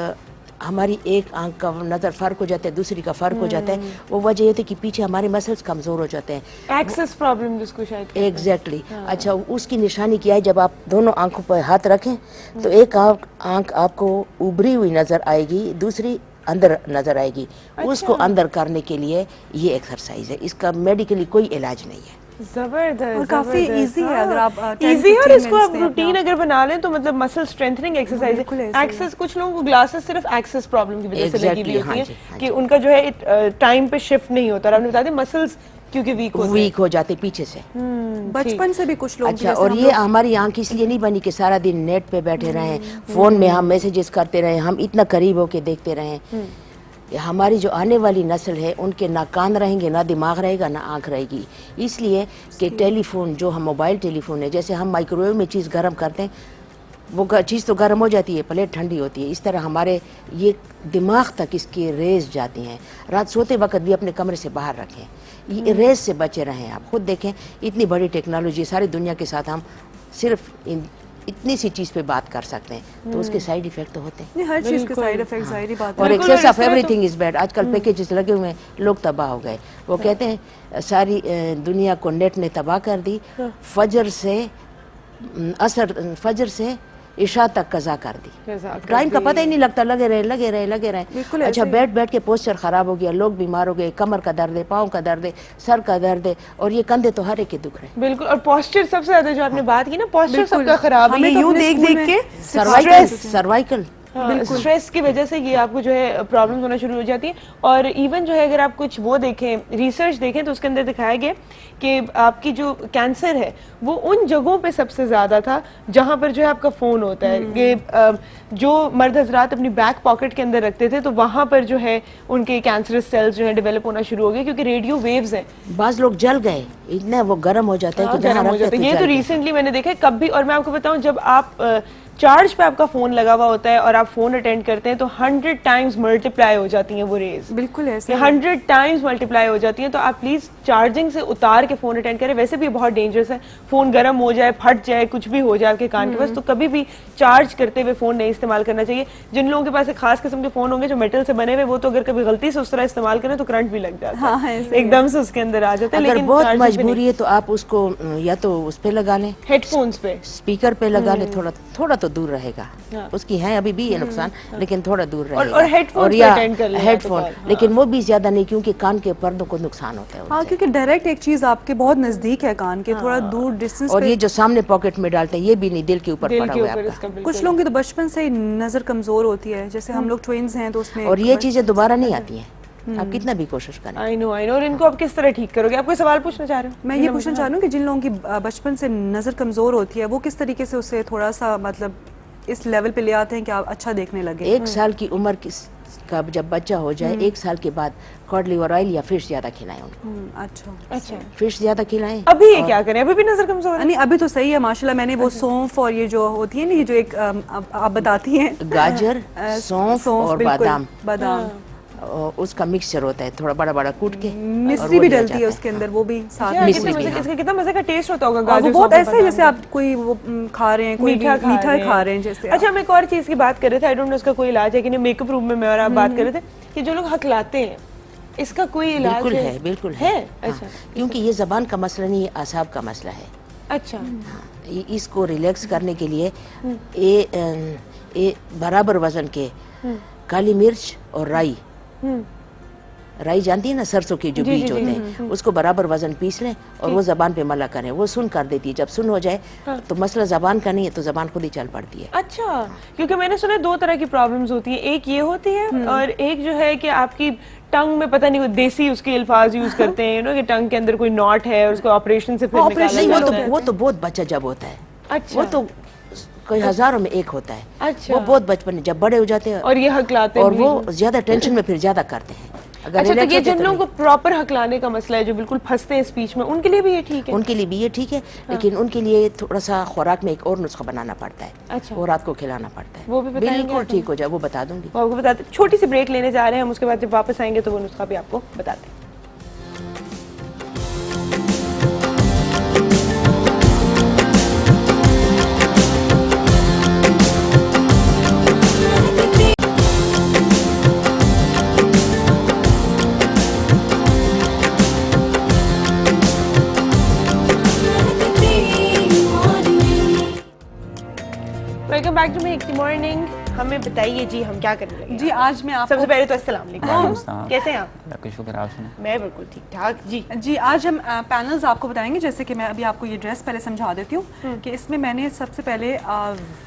हमारी एक आंख का नज़र फ़र्क हो जाता है, दूसरी का फ़र्क हो जाता है। वो वजह ये होती है कि पीछे हमारे मसल्स कमज़ोर हो जाते हैं। एक्सेस प्रॉब्लम जिसको शायद कहते हैं। एग्जैक्टली अच्छा, उसकी निशानी क्या है? जब आप दोनों आंखों पर हाथ रखें तो एक आंख आपको उभरी हुई नज़र आएगी, दूसरी अंदर नज़र आएगी। उसको अंदर करने के लिए ये एक्सरसाइज है। इसका मेडिकली कोई इलाज नहीं है। जबरदस्त, और काफी इजी है अगर आप 10 इजी है, और 15 इसको आप मिनट्स दें रूटीन अपना। अगर बना लें तो मतलब मसल स्ट्रेंथनिंग एक्सरसाइज बिल्कुल है। ऐसे ही एक्सेस, कुछ लोगों को ग्लासेस सिर्फ एक्सेस प्रॉब्लम की वजह से लगी Exactly, हुई होती हाँ है जी, हाँ कि जी। उनका जो है टाइम पे शिफ्ट नहीं होता। और आपने बता दें मसल्स क्योंकि वीक होते हैं। वीक हो जाते पीछे से। बचपन से भी कुछ लोग अच्छा, और ये हमारी आंख इसलिए नहीं बनी कि सारा दिन नेट पे बैठे रहें, फोन में हम मैसेजेस करते रहें, हम इतना करीब होके देखते रहें। ये हमारी जो आने वाली नस्ल है उनके ना कान रहेंगे, ना दिमाग रहेगा, ना आंख रहेगी। इसलिए कि टेलीफोन, जो हम मोबाइल टेलीफोन है, जैसे हम माइक्रोवेव में चीज़ गर्म करते हैं, वो चीज़ तो गर्म हो जाती है, प्लेट ठंडी होती है। इस तरह हमारे ये दिमाग तक इसकी रेज जाती हैं। रात सोते वक्त भी अपने कमरे से बाहर रखें, ये रेज से बचे रहें। आप खुद देखें, इतनी बड़ी टेक्नोलॉजी सारी दुनिया के साथ हम सिर्फ इतनी सी चीज़ पे बात कर सकते हैं, तो उसके साइड इफेक्ट तो होते हैं। नहीं, हर चीज के साइड इफेक्ट जाहिर बात और है। Excess of everything is bad. आजकल पैकेजेस लगे हुए हैं, लोग तबाह हो गए। वो कहते हैं सारी दुनिया को नेट ने तबाह कर दी। फजर से इशा तक कज़ा कर दी। टाइम का पता ही नहीं लगता, लगे रहे। बिल्कुल अच्छा, ऐसे ही। बैठ के पोस्चर खराब हो गया, लोग बीमार हो गए, कमर का दर्द है, पाँव का दर्द है, सर का दर्द है, और ये कंधे तो हर एक के दुख रहे। बिल्कुल, और पोस्चर सबसे ज्यादा जो आपने बात की ना, पोस्चर बिल्कुल। सबका खराब है। हमें ये तो यूं अपने देख स्कूल देख में के सर्वाइकल स्ट्रेस की वजह से ये आपको जो है प्रॉब्लम्स होना शुरू हो जाती है। और इवन जो है अगर आप कुछ वो देखें, रिसर्च देखें, तो उसके अंदर दिखाया गया कि आपकी जो कैंसर है वो उन जगहों पे सबसे ज़्यादा था जहाँ पर जो है आपका फ़ोन होता है। कि जो मर्द हजरात अपनी बैक पॉकेट के अंदर रखते थे, तो वहाँ पर जो है उनके कैंसरस सेल्स जो है डेवलप होना शुरू हो गए, क्योंकि रेडियो वेव्स हैं। बाज लोग जल गए, इतना वो गर्म हो जाता है कि गर्म जहाँ हो रखते जाता है। थे ये तो जल गए। रिसेंटली मैंने देखा है। कब भी, और मैं आपको बताऊं, जब आप चार्ज पे आपका फोन लगा हुआ होता है और आप फोन अटेंड करते हैं, तो 100 टाइम्स मल्टीप्लाई हो जाती हैं वो रेज। बिल्कुल ऐसे 100 टाइम्स मल्टीप्लाई हो जाती हैं। तो आप प्लीज चार्जिंग से उतार के फोन अटेंड करें। वैसे भी बहुत डेंजरस है, फोन गर्म हो जाए, फट जाए, कुछ भी हो जाए आपके कान के पास, तो कभी भी चार्ज करते हुए फोन नहीं इस्तेमाल करना चाहिए। जिन लोगों के पास एक खास किस्म के फोन होंगे जो मेटल से बने हुए, वो तो अगर कभी गलती से उस तरह इस्तेमाल करें तो करंट भी लग जाता है। हाँ, ऐसे ही है। एकदम से उसके अंदर आ जाता है। अगर लेकिन बहुत charging पे नहीं। मजबूरी है तो आप उसको या तो उस पे लगा लें, हेडफोन्स पे स्पीकर पे लगा ले, थोड़ा तो दूर रहेगा। उसकी है अभी भी ये नुकसान, लेकिन थोड़ा दूर रहेगा। और हेडफोन्स पे अटेंड कर लेना हेडफोन, तो कॉल, लेकिन वो भी ज्यादा नहीं, क्योंकि कान के पर्दों को नुकसान होता है हाँ, उनसे। क्योंकि डायरेक्ट एक चीज आपके बहुत नजदीक है कान के, थोड़ा दूर डिस्टेंस और पे। ये जो सामने पॉकेट में डालते हैं, ये भी नहीं, दिल के ऊपर दिल पड़ा के हुआ है ऊपर आपका। इसका बिल्कुल। कुछ लोगों की तो बचपन से ही नजर कमजोर होती है, जैसे हम लोग ट्विंस हैं तो उसमें और ये चीजें दोबारा नहीं आती हैं, आप कितना भी कोशिश करें। I know. और इनको आप किस तरह ठीक करोगे? आप कोई सवाल पूछना चाह रहे हो? मैं ये पूछना चाह रही हूँ कि जिन लोगों की बचपन से नजर कमजोर होती है, वो किस तरीके से उसे थोड़ा सा मतलब इस लेवल पे ले आते हैं कि आप अच्छा देखने लगे? 1 साल की उम्र का जब बच्चा हो जाए, 1 साल के बाद कॉड लिवर ऑयल या फिश ज्यादा खिलाएं उनको। अच्छा। फिश ज्यादा खिलाएं। अभी ये क्या करें? अभी भी नजर कमजोर है? नहीं, अभी तो सही है माशाल्लाह। मैंने वो सौंफ और ये जो होती है ना, ये जो एक आप बताती हैं, गाजर, सौंफ और बिल्कुल, बादाम, बादाम और उसका मिक्सचर होता है, थोड़ा बड़ा बड़ा कूट के, और मिश्री वो भी लिया डलती है जाता उसके अंदर, वो भी साथ क्या, में। मिश्री कितने भी, मजे- हाँ। इसका कितना मजे का टेस्ट होता होगा और गाजर, वो बहुत सौंफ, ऐसा है बादाम जैसे का। आप कोई वो खा रहे हैं, कोई मीठा खा रहे हैं जैसे आप। अच्छा, हम एक और चीज की बात कर रहे थे, आई डोंट नो इसका कोई इलाज है कि नहीं। मेकअप रूम में मैं और आप बात कर रहे थे कि जो लोग हकलाते हैं, इसका कोई इलाज बिल्कुल है? है, बिल्कुल है। हाँ, अच्छा, क्योंकि ये जबान का मसला नहीं, ये आसाब का मसला है। अच्छा। इसको रिलैक्स करने के लिए ये बराबर वजन के काली मिर्च और राई, राई जानती है ना, सरसों के जो बीज होते हैं, उसको बराबर वजन पीस लें और वो जबान पे मला करें, वो सुन कर देती है। जब सुन हो जाए तो मसला जबान का नहीं है, तो जबान खुद ही चल पड़ती है। अच्छा, क्योंकि मैंने सुना है 2 तरह की प्रॉब्लम्स होती है। एक ये होती है और एक जो है कि आपकी टंग में पता नहीं, वो देसी उसके अल्फाज यूज करते हैं, यू नो, कि टंग के अंदर कोई नॉट है और उसको ऑपरेशन से फिर निकाला नहीं, जाता है। वो तो बहुत बच्चा जब होता है, अच्छा। वो तो कोई हजारों में एक होता है। अच्छा। वो बहुत बचपन में, जब बड़े हो जाते हैं और ये हकलाते और भी वो ज्यादा टेंशन में फिर ज्यादा करते हैं। अगर अच्छा, तो relax ये होते जिन तो लोगों को प्रॉपर हकलाने का मसला है, जो बिल्कुल फंसते हैं स्पीच में, उनके लिए भी ये ठीक है? उनके लिए भी ये ठीक है, लेकिन उनके लिए थोड़ा सा खुराक में एक और नुस्खा बनाना पड़ता है। अच्छा। वो रात को खिलाना पड़ता है। वो भी बताएंगे बिल्कुल आप ठीक हो जाए, वो बता दूंगी। वो आपको बताते, छोटी सी ब्रेक लेने जा रहे हैं हम, उसके बाद जब वापस आएंगे तो वो नुस्खा भी आपको बताते हैं। Welcome back to make the morning. हमें बताइए जी, हम क्या करने लगे? जी आज मैं आपको सबसे पहले तो अस्सलाम वालेकुम, अस्सलाम। कैसे हैं आप? आपका शुक्र, आप सुनाएं। मैं बिल्कुल ठीक ठाक जी। जी आज हम पैनल्स आपको बताएंगे। जैसे कि मैं अभी आपको ये ड्रेस पहले समझा देती हूँ कि इसमें मैंने सबसे पहले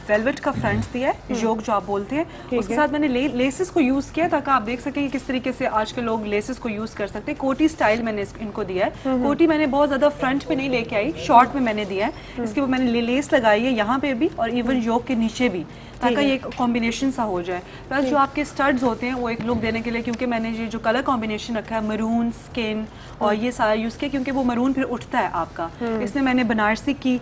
वेलवेट का फ्रंट दिया है, योग जो आप बोलते हैं। उसके साथ मैंने लेसेस को यूज़ किया ताकि आप देख सकें कि किस तरीके से आज के लोग लेसेस को यूज़ कर सकते हैं। कोटी स्टाइल मैंने इनको दिया है। कोटी मैंने बहुत ज़्यादा फ्रंट पे नहीं लेके आई, शॉर्ट में मैंने दिया है। इसके ऊपर मैंने लेस लगाई है यहाँ पे भी और इवन योग के नीचे भी, ताकि ये कॉम्बिनेशन सा हो जाए। प्लस जो आपके स्टड्स होते हैं वो एक लुक देने के लिए, क्योंकि मैंने ये जो कलर कॉम्बिनेशन रखा है मरून स्किन और ये सारा यूज़ किया, क्योंकि वो मरून फिर उठता है आपका। इसमें मैंने बनारसी की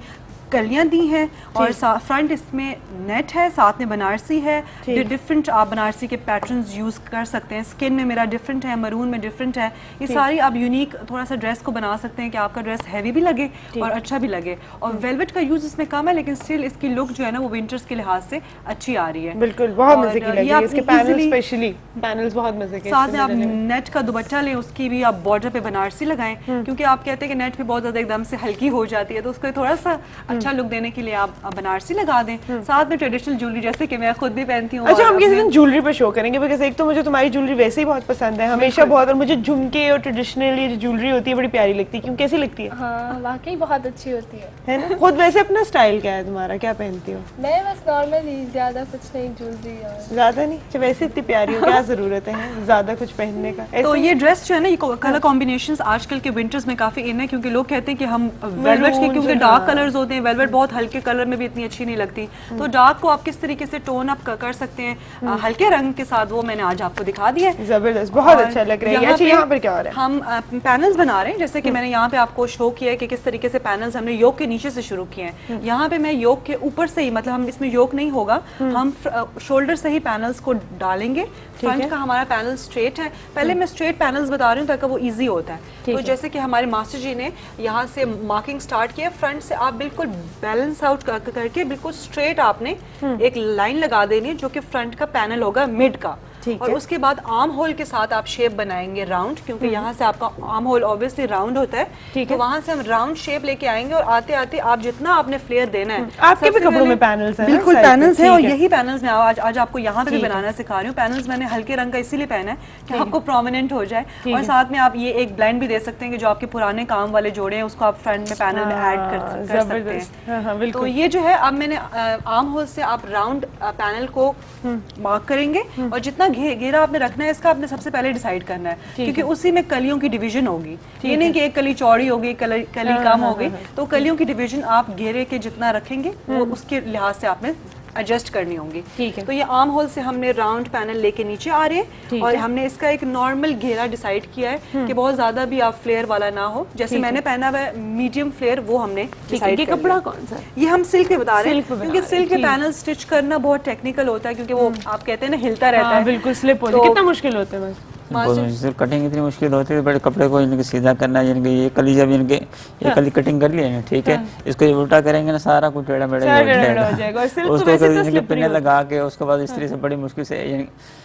कलियां दी हैं और फ्रंट इसमें नेट है, साथ में बनारसी है। डिफरेंट आप बनारसी के पैटर्न्स यूज़ कर सकते हैं। स्किन में मेरा डिफरेंट है, मरून में डिफरेंट है। ये सारी आप यूनिक थोड़ा सा ड्रेस को बना सकते हैं कि आपका ड्रेस हैवी भी लगे और अच्छा भी लगे। और वेलवेट का यूज़ इसमें कम है, लेकिन स्टिल इसकी लुक जो है ना वो विंटर्स के लिहाज से अच्छी आ रही है। बिल्कुल, बहुत और मजे की ये लगी आप इसके पैनल, easily- स्पेशली पैनल्स बहुत मजे के। साथ में आप नेट का दुपट्टा लें, उसकी भी आप बॉर्डर पे बनारसी लगाएं, क्योंकि आप कहते हैं कि नेट पे बहुत ज्यादा एकदम से हल्की हो जाती है, तो उसको थोड़ा सा अच्छा लुक देने के लिए आप बनारसी लगा दें। साथ में ट्रेडिशनल ज्वेलरी जैसे कि मैं खुद भी पहनती हूँ। अच्छा, हम किसी दिन ज्वेलरी पे शो करेंगे, बिकॉज़ एक तो मुझे तुम्हारी ज्वेलरी वैसे ही बहुत पसंद है हमेशा बहुत, और मुझे झुमके और ट्रेडिशनल ये ज्वेलरी होती है बड़ी प्यारी लगती है। क्यों, कैसी लगती है? हाँ वाकई बहुत अच्छी होती है ना? खुद वैसे अपना स्टाइल क्या है तुम्हारा, क्या पहनती हो? मैं बस नॉर्मल ही, ज्यादा कुछ नहीं, ज्वेलरी और ज्यादा नहीं? अच्छा, वैसे इतनी प्यारी हो, क्या जरूरत है ज्यादा कुछ पहनने का? तो ये ड्रेस जो है ना, ये कलर कॉम्बिनेशंस आजकल के विंटर्स में काफी इन है, क्योंकि लोग कहते हैं कि हम वेलवेट के, क्योंकि डार्क कलर्स होते हैं, वेलवेट बहुत हल्के कलर में भी इतनी अच्छी नहीं लगती, तो डार्क को आप किस तरीके से टोन अप कर सकते हैं हल्के रंग के साथ, वो मैंने आज आपको दिखा दिया है। जबरदस्त, बहुत अच्छा लग रहा है। अच्छा, यहाँ पर क्या हो रहा है? हम पैनल्स बना रहे हैं, जैसे कि मैंने यहाँ पे आपको शो किया है कि किस तरीके से पैनल्स हमने योग के नीचे से शुरू किए हैं। यहाँ पे मैं योग के ऊपर से ही, मतलब हम इसमें योग नहीं होगा, हम शोल्डर से ही पैनल्स को डालेंगे। फ्रंट का हमारा पैनल स्ट्रेट है। पहले मैं स्ट्रेट पैनल्स बता रही हूँ ताकि वो इजी होता है। तो जैसे कि हमारे मास्टर जी ने यहाँ से मार्किंग स्टार्ट किया, फ्रंट से आप बिल्कुल बैलेंस आउट करके बिल्कुल स्ट्रेट आपने एक लाइन लगा देनी है, जो कि फ्रंट का पैनल होगा मिड का। और उसके बाद आर्म होल के साथ आप शेप बनाएंगे राउंड, क्योंकि यहाँ से आपका आर्म होल ऑब्वियसली राउंड होता है, तो वहाँ से हम राउंड शेप लेके आएंगे और आते आते आप जितना आपने फ्लेयर देना है। आपके भी कपड़ों में पैनल्स हैं? बिल्कुल पैनल्स हैं, और यही पैनल्स मैं आज आपको यहाँ पे भी बनाना सिखा रही हूँ। पैनल्स मैंने हल्के रंग का इसीलिए पहना है कि आपको प्रोमिनेंट हो जाए, और साथ में आप ये एक ब्लेंड भी दे सकते हैं कि जो आपके पुराने काम वाले जोड़े हैं उसको आप फ्रंट में पैनल में ऐड कर सकते हैं। तो ये जो है, अब मैंने आर्म होल से आप राउंड पैनल को मार्क करेंगे, और जितना घेरा आपने रखना है इसका आपने सबसे पहले डिसाइड करना है, क्योंकि उसी में कलियों की डिवीजन होगी। ये नहीं कि एक कली चौड़ी होगी, कली कम हो गई, तो कलियों की डिवीजन आप घेरे के जितना रखेंगे वो उसके लिहाज से आपने एडजस्ट करनी होंगी। ठीक है। तो ये आर्म होल से हमने राउंड पैनल लेके नीचे आ रहे हैं, और हमने इसका एक नॉर्मल घेरा डिसाइड किया है कि बहुत ज्यादा भी आप फ्लेयर वाला ना हो। जैसे मैंने पहना हुआ है मीडियम फ्लेयर, वो हमने डिसाइड। ये कपड़ा कौन सा? ये हम सिल्क पे बता रहे हैं, क्योंकि सिल्क के पैनल स्टिच करना बहुत टेक्निकल होता है, क्योंकि वो आप कहते हैं ना हिलता रहता है, बिल्कुल स्लिप होता है। कितना मुश्किल होता है? बस कटिंग इतनी मुश्किल होती है, बड़े कपड़े को इनके सीधा करना है। इनके ये कली जब इनके ये कली कटिंग कर लिए, ठीक है, इसको ये उल्टा करेंगे ना, सारा कुछ टेढ़ा मेढ़ा हो जाएगा। उसको इनके पिने लगा के उसके बाद इस तरह से बड़ी मुश्किल से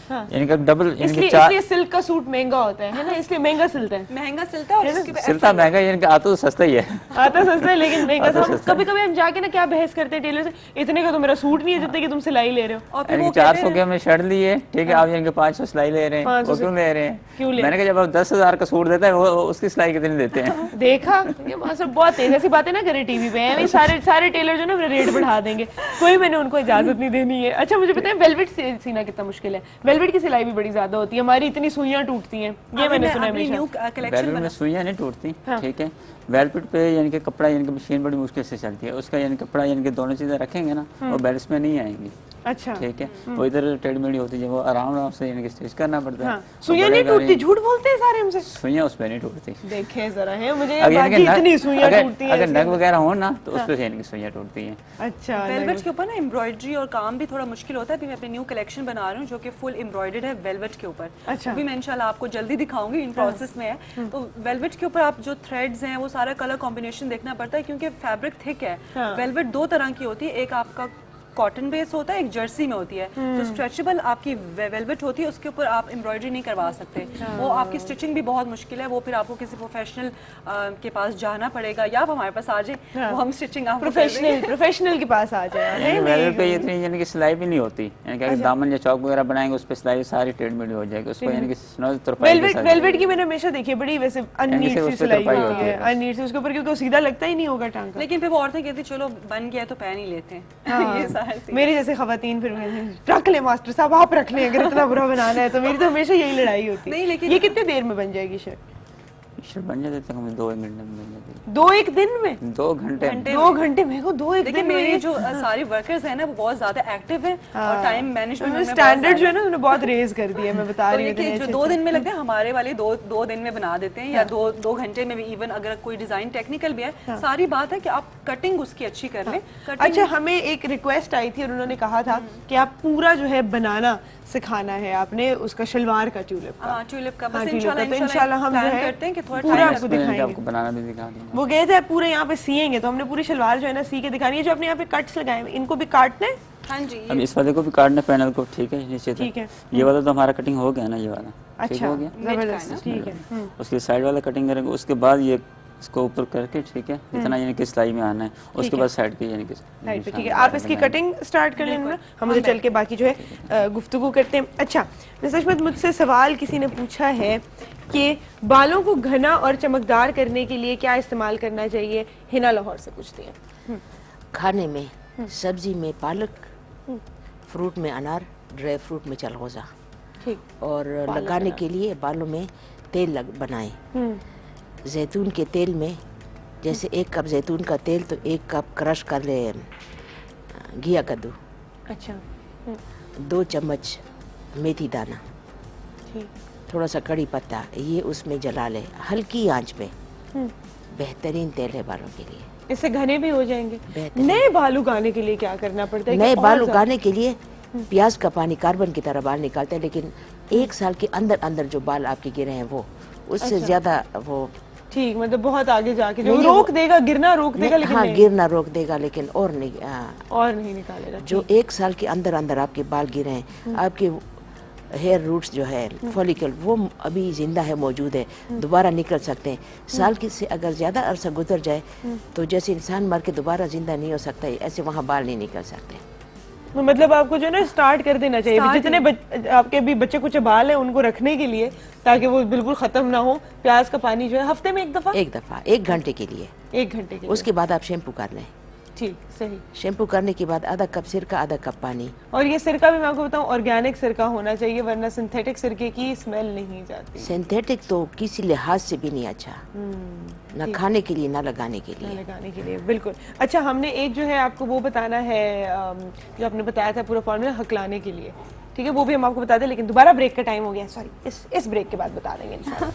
इनका डबल, इनके चार। इसलिए सिल्क का सूट महंगा होता है ना, इसलिए महंगा सिलता है। महंगा सिलता है, और इसके सिलता महंगा, इनके आता तो सस्ता ही है। आता सस्ता है लेकिन महंगा। कभी कभी हम जाके ना क्या बहस करते हैं टेलर से, इतने का तो मेरा सूट नहीं है जितने की तुम सिलाई ले रहे हो। और फिर वो 400 के हमने शर्ट ली है, ठीक है, आप इनके 500 सिलाई ले रहे हैं, वो क्यों ले रहे हैं? मैंने कहा जब आप 10,000 का सूट देते हैं, वो उसकी सिलाई कितनी देते हैं? देखा, ये मास्टर बहुत तेज ऐसी बातें ना करे टीवी पे, सारे टेलर जो ना रेट बढ़ा देंगे, कोई मैंने उनको इजाजत नहीं देनी है। अच्छा, मुझे पता है वेलवेट सीना कितना मुश्किल है। वेलवेट की सिलाई भी बड़ी ज्यादा होती है, हमारी इतनी सुइयां टूटती हैं, ये मैंने सुना है। वेलवेट में सुइयां नहीं टूटती, ठीक है। वेलवेट पे यानी कि कपड़ा, यानी कि मशीन बड़ी मुश्किल से चलती है, उसका यानी कपड़ा यानी कि दोनों चीजें रखेंगे ना, वो बैलेंस में नहीं आएंगी। अच्छा। ठीक है, वो इधर ट्रेडमिल होती है, वो आराम से यानी कि स्टिच करना पड़ता है। हाँ। सुइयां नहीं टूटती, झूठ बोलते हैं सारे हमसे। सुइयां उस पे नहीं टूटती। देखे जरा है मुझे अगर बाकी इतनी सुइयां टूटती हैं अगर नग वगैरह हो ना तो उस पे यानी कि सुइयां टूटती हैं। अच्छा। वेलवेट के ऊपर ना एम्ब्रॉयडरी और काम भी थोड़ा मुश्किल होता है। अभी मैं अपनी न्यू कलेक्शन बना रही हूँ जो कि फुल एम्ब्रॉयडर्ड है वेलवेट के ऊपर। अच्छा। अभी मैं इंशाल्लाह आपको जल्दी दिखाऊंगी, इन प्रोसेस में है। तो वेलवेट के ऊपर आप जो थ्रेड्स हैं वो सारा कलर कॉम्बिनेशन देखना पड़ता है क्योंकि फैब्रिक थिक है। वेलवेट दो तरह की होती है, एक आपका कॉटन बेस होता है, एक जर्सी में होती है। जो स्ट्रेचेबल आपकी वेलवेट होती है उसके ऊपर आप एम्ब्रॉयडरी नहीं करवा सकते, वो आपकी स्टिचिंग भी बहुत मुश्किल है। वो फिर आपको किसी प्रोफेशनल के पास जाना पड़ेगा या आप हमारे पास आ जाए, वो हम स्टिचिंग आपको प्रोफेशनल के पास आ जाए। वेलवेट पे इतनी यानी कि सिलाई भी नहीं होती, यानी कि अगर दामन या चौक वगैरह बनाएंगे उस पे सिलाई सारी ट्रेडमिल हो जाएगी, उसको यानी कि वेलवेट की मैंने हमेशा देखी है बड़ी वैसे अननीट सी सिलाई होती है, अननीट से उसके ऊपर, क्योंकि वो सीधा लगता ही नहीं होगा टांका। लेकिन फिर वो औरतें कहती चलो बन गया तो पहन ही लेते हैं। ये सारी मेरी जैसे खवातीन फिर रख ले मास्टर साहब, आप रख लें अगर इतना बुरा बनाना है तो। मेरी तो हमेशा यही लड़ाई होती है। नहीं, लेकिन ये कितनी देर में बन जाएगी शर्ट? बन जाते थे हमें 2 मिनट में बन जाती है। 2-1 दिन में? 2 घंटे 2 घंटे में को 2-1 दिन में। मेरे जो सारे वर्कर्स हैं ना वो बहुत ज्यादा एक्टिव हैं और टाइम मैनेजमेंट में स्टैंडर्ड जो है ना उन्होंने बहुत रेज कर दिया, मैं बता रही हूँ। जो 2 दिन में लगते हैं हमारे वाले 2 दिन में बना देते हैं, या 2 घंटे में भी। इवन अगर कोई डिजाइन टेक्निकल भी है, सारी बात है कि आप कटिंग उसकी अच्छी कर लें। अच्छा, हमें एक रिक्वेस्ट आई थी और उन्होंने कहा था कि आप पूरा जो है बनाना सिखाना है आपने, उसका शलवार का ट्यूलिप का। हाँ, ट्यूलिप का। हाँ, बस इंशाल्लाह हम जो है करते हैं कि थोड़ा पूरा आपको आपको दिखाएंगे। बनाना भी दिखा दूंगा। वो गए थे पूरे यहाँ पे सिएंगे, तो हमने पूरी शलवार जो है ना सी के दिखानी है। जो अपने यहाँ पे कट्स लगाए हैं इनको भी काटना है। हाँ जी, अब इस वाले को भी काटना पैनल को, ठीक है नीचे ठीक है। ये वाला तो हमारा कटिंग हो गया ना, ये वाला ठीक अच्छा, हो गया, जबरदस्त, ठीक है। उसके साइड वाला कटिंग करेंगे, उसके बाद ये इसको ऊपर करके, ठीक है, जितना यानी कि सिलाई में आना है, उसके बाद साइड की यानी कि राइट पे, ठीक है। आप इसकी कटिंग स्टार्ट कर लेना, हम उधर चल के बाकी जो है गुफ्तगू करते हैं। अच्छा नसरत, मुझसे सवाल किसी ने पूछा है कि बालों को घना और चमकदार करने के लिए क्या इस्तेमाल करना चाहिए? हिना लाहौर से पूछती हैं। खाने में सब्जी में पालक, फ्रूट में अनार, ड्राई फ्रूट में चलगोज़ा, ठीक। और लगाने के लिए बालों में तेल बनाएं। जैतून के तेल में जैसे 1 कप जैतून का तेल तो 1 कप क्रश कर ले घिया कद्दू, अच्छा, 2 चम्मच मेथी दाना, ठीक। थोड़ा सा कड़ी पत्ता, ये उसमें जला ले हल्की आंच पे। बेहतरीन तेल है बालों के लिए, इससे घने भी हो जाएंगे। बेहतरीन। नए बाल उगाने के लिए क्या करना पड़ता है? नए कि बाल और उगाने के लिए प्याज का पानी कार्बन की तरह बाल निकालते हैं, लेकिन 1 साल के अंदर अंदर जो बाल आपके गिरे हैं वो उससे ज्यादा वो ठीक, मतलब बहुत आगे जाके जो रोक देगा, गिरना रोक देगा, लेकिन हाँ नहीं। गिरना रोक देगा लेकिन और नहीं और नहीं निकालेगा। जो 1 साल के अंदर अंदर आपके बाल गिरे हैं, आपके हेयर रूट्स जो है फॉलिकल वो अभी जिंदा है, मौजूद है, दोबारा निकल सकते हैं। साल की से अगर ज़्यादा अरसा गुजर जाए तो जैसे इंसान मर के दोबारा जिंदा नहीं हो सकता है, ऐसे वहाँ बाल नहीं निकल सकते। मतलब आपको जो है ना स्टार्ट कर देना चाहिए जितने आपके अभी बच्चे कुछ बाल हैं उनको रखने के लिए, ताकि वो बिल्कुल खत्म ना हो। प्याज का पानी जो है हफ्ते में 1 दफा, 1 घंटे के लिए, 1 घंटे के लिए। उसके बाद आप शैम्पू कर लें। ठीक, सही। शैम्पू करने के बाद आधा कप सिरका, आधा कप पानी। और ये सिरका भी मैं आपको बताऊं ऑर्गेनिक सिरका होना चाहिए, वरना सिंथेटिक सिरके की स्मेल नहीं जाती। सिंथेटिक तो किसी लिहाज से भी नहीं अच्छा, ना खाने के लिए ना लगाने के लिए। लगाने के लिए बिल्कुल। अच्छा, हमने एक जो है आपको वो बताना है, जो आपने बताया था पूरा फॉर्मूला हकलाने के लिए, ठीक है, वो भी हम आपको बता दें, लेकिन दोबारा ब्रेक का टाइम हो गया, सॉरी, इस ब्रेक के बाद बता देंगे इंशाल्लाह।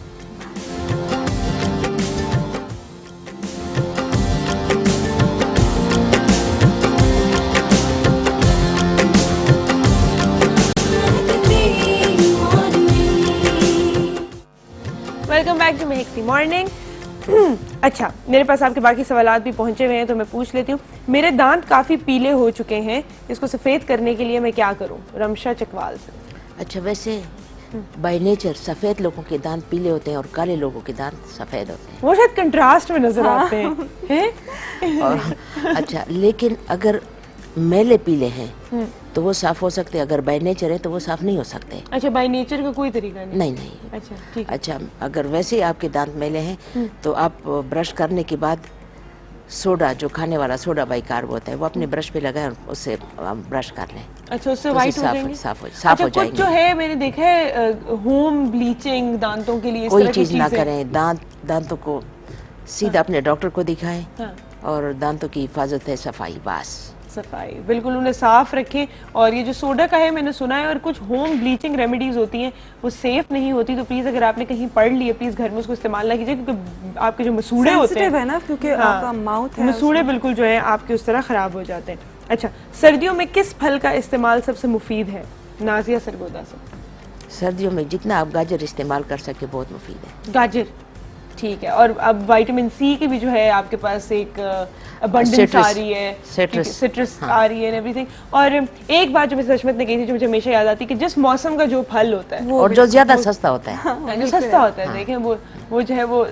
Welcome back to Mehakti morning. अच्छा, मेरे पास आपके बाकी सवालात भी पहुंचे हुए हैं तो मैं पूछ लेती हूँ। मेरे दांत काफ़ी पीले हो चुके हैं, इसको सफ़ेद करने के लिए मैं क्या करूँ? रमशा चकवाल से। अच्छा, वैसे बाय नेचर सफ़ेद लोगों के दांत पीले होते हैं और काले लोगों के दांत सफ़ेद होते हैं। वो शायद कंट्रास्ट में नजर आते हैं। और अच्छा, लेकिन अगर मैले पीले हैं तो वो साफ हो सकते हैं, अगर बाय नेचर है तो वो साफ नहीं हो सकते। अच्छा, बाय नेचर का कोई तरीका नहीं? नहीं। अच्छा, ठीक। अच्छा, अगर वैसे आपके दांत मैले हैं तो आप ब्रश करने के बाद सोडा, जो खाने वाला सोडा बाइकार्ब होता है, वो अपने ब्रश पे लगाएं और उससे ब्रश कर लें। अच्छा, उससे तो वाइट हो जाएंगे? साफ हो अच्छा, जाएंगे। कुछ जो है मैंने देखा है होम ब्लीचिंग दांतों के लिए, कोई चीज ना करें, दांतों को सीधा अपने डॉक्टर को दिखाएं। और दांतों की हिफाजत है सफाई, बस सफाई, बिल्कुल उन्हें साफ रखें। और ये जो सोडा का है मैंने सुना है, और कुछ होम ब्लीचिंग रेमेडीज होती हैं वो सेफ नहीं होती, तो प्लीज अगर आपने कहीं पढ़ ली है प्लीज घर में उसको इस्तेमाल ना कीजिए, क्योंकि आपके जो मसूड़े होते हैं है ना, क्योंकि आपका माउथ है, मसूड़े बिल्कुल जो है आपके उस तरह खराब हो जाते हैं। अच्छा, सर्दियों में किस फल का इस्तेमाल सबसे मुफीद है? नाजिया सरगोदा से। सर्दियों में जितना आप गाजर इस्तेमाल कर सके बहुत मुफीद है। गाजर, ठीक है। और अब विटामिन सी की भी जो है आपके पास एक अबंडेंस आ रही है, सिट्रस आ रही है, एवरीथिंग। और एक बात जो मिस हशमत ने कही थी जो मुझे हमेशा याद आती है कि जिस मौसम का जो फल होता है और जो ज्यादा सस्ता होता है, जो सस्ता होता है, देखें वो जो है वो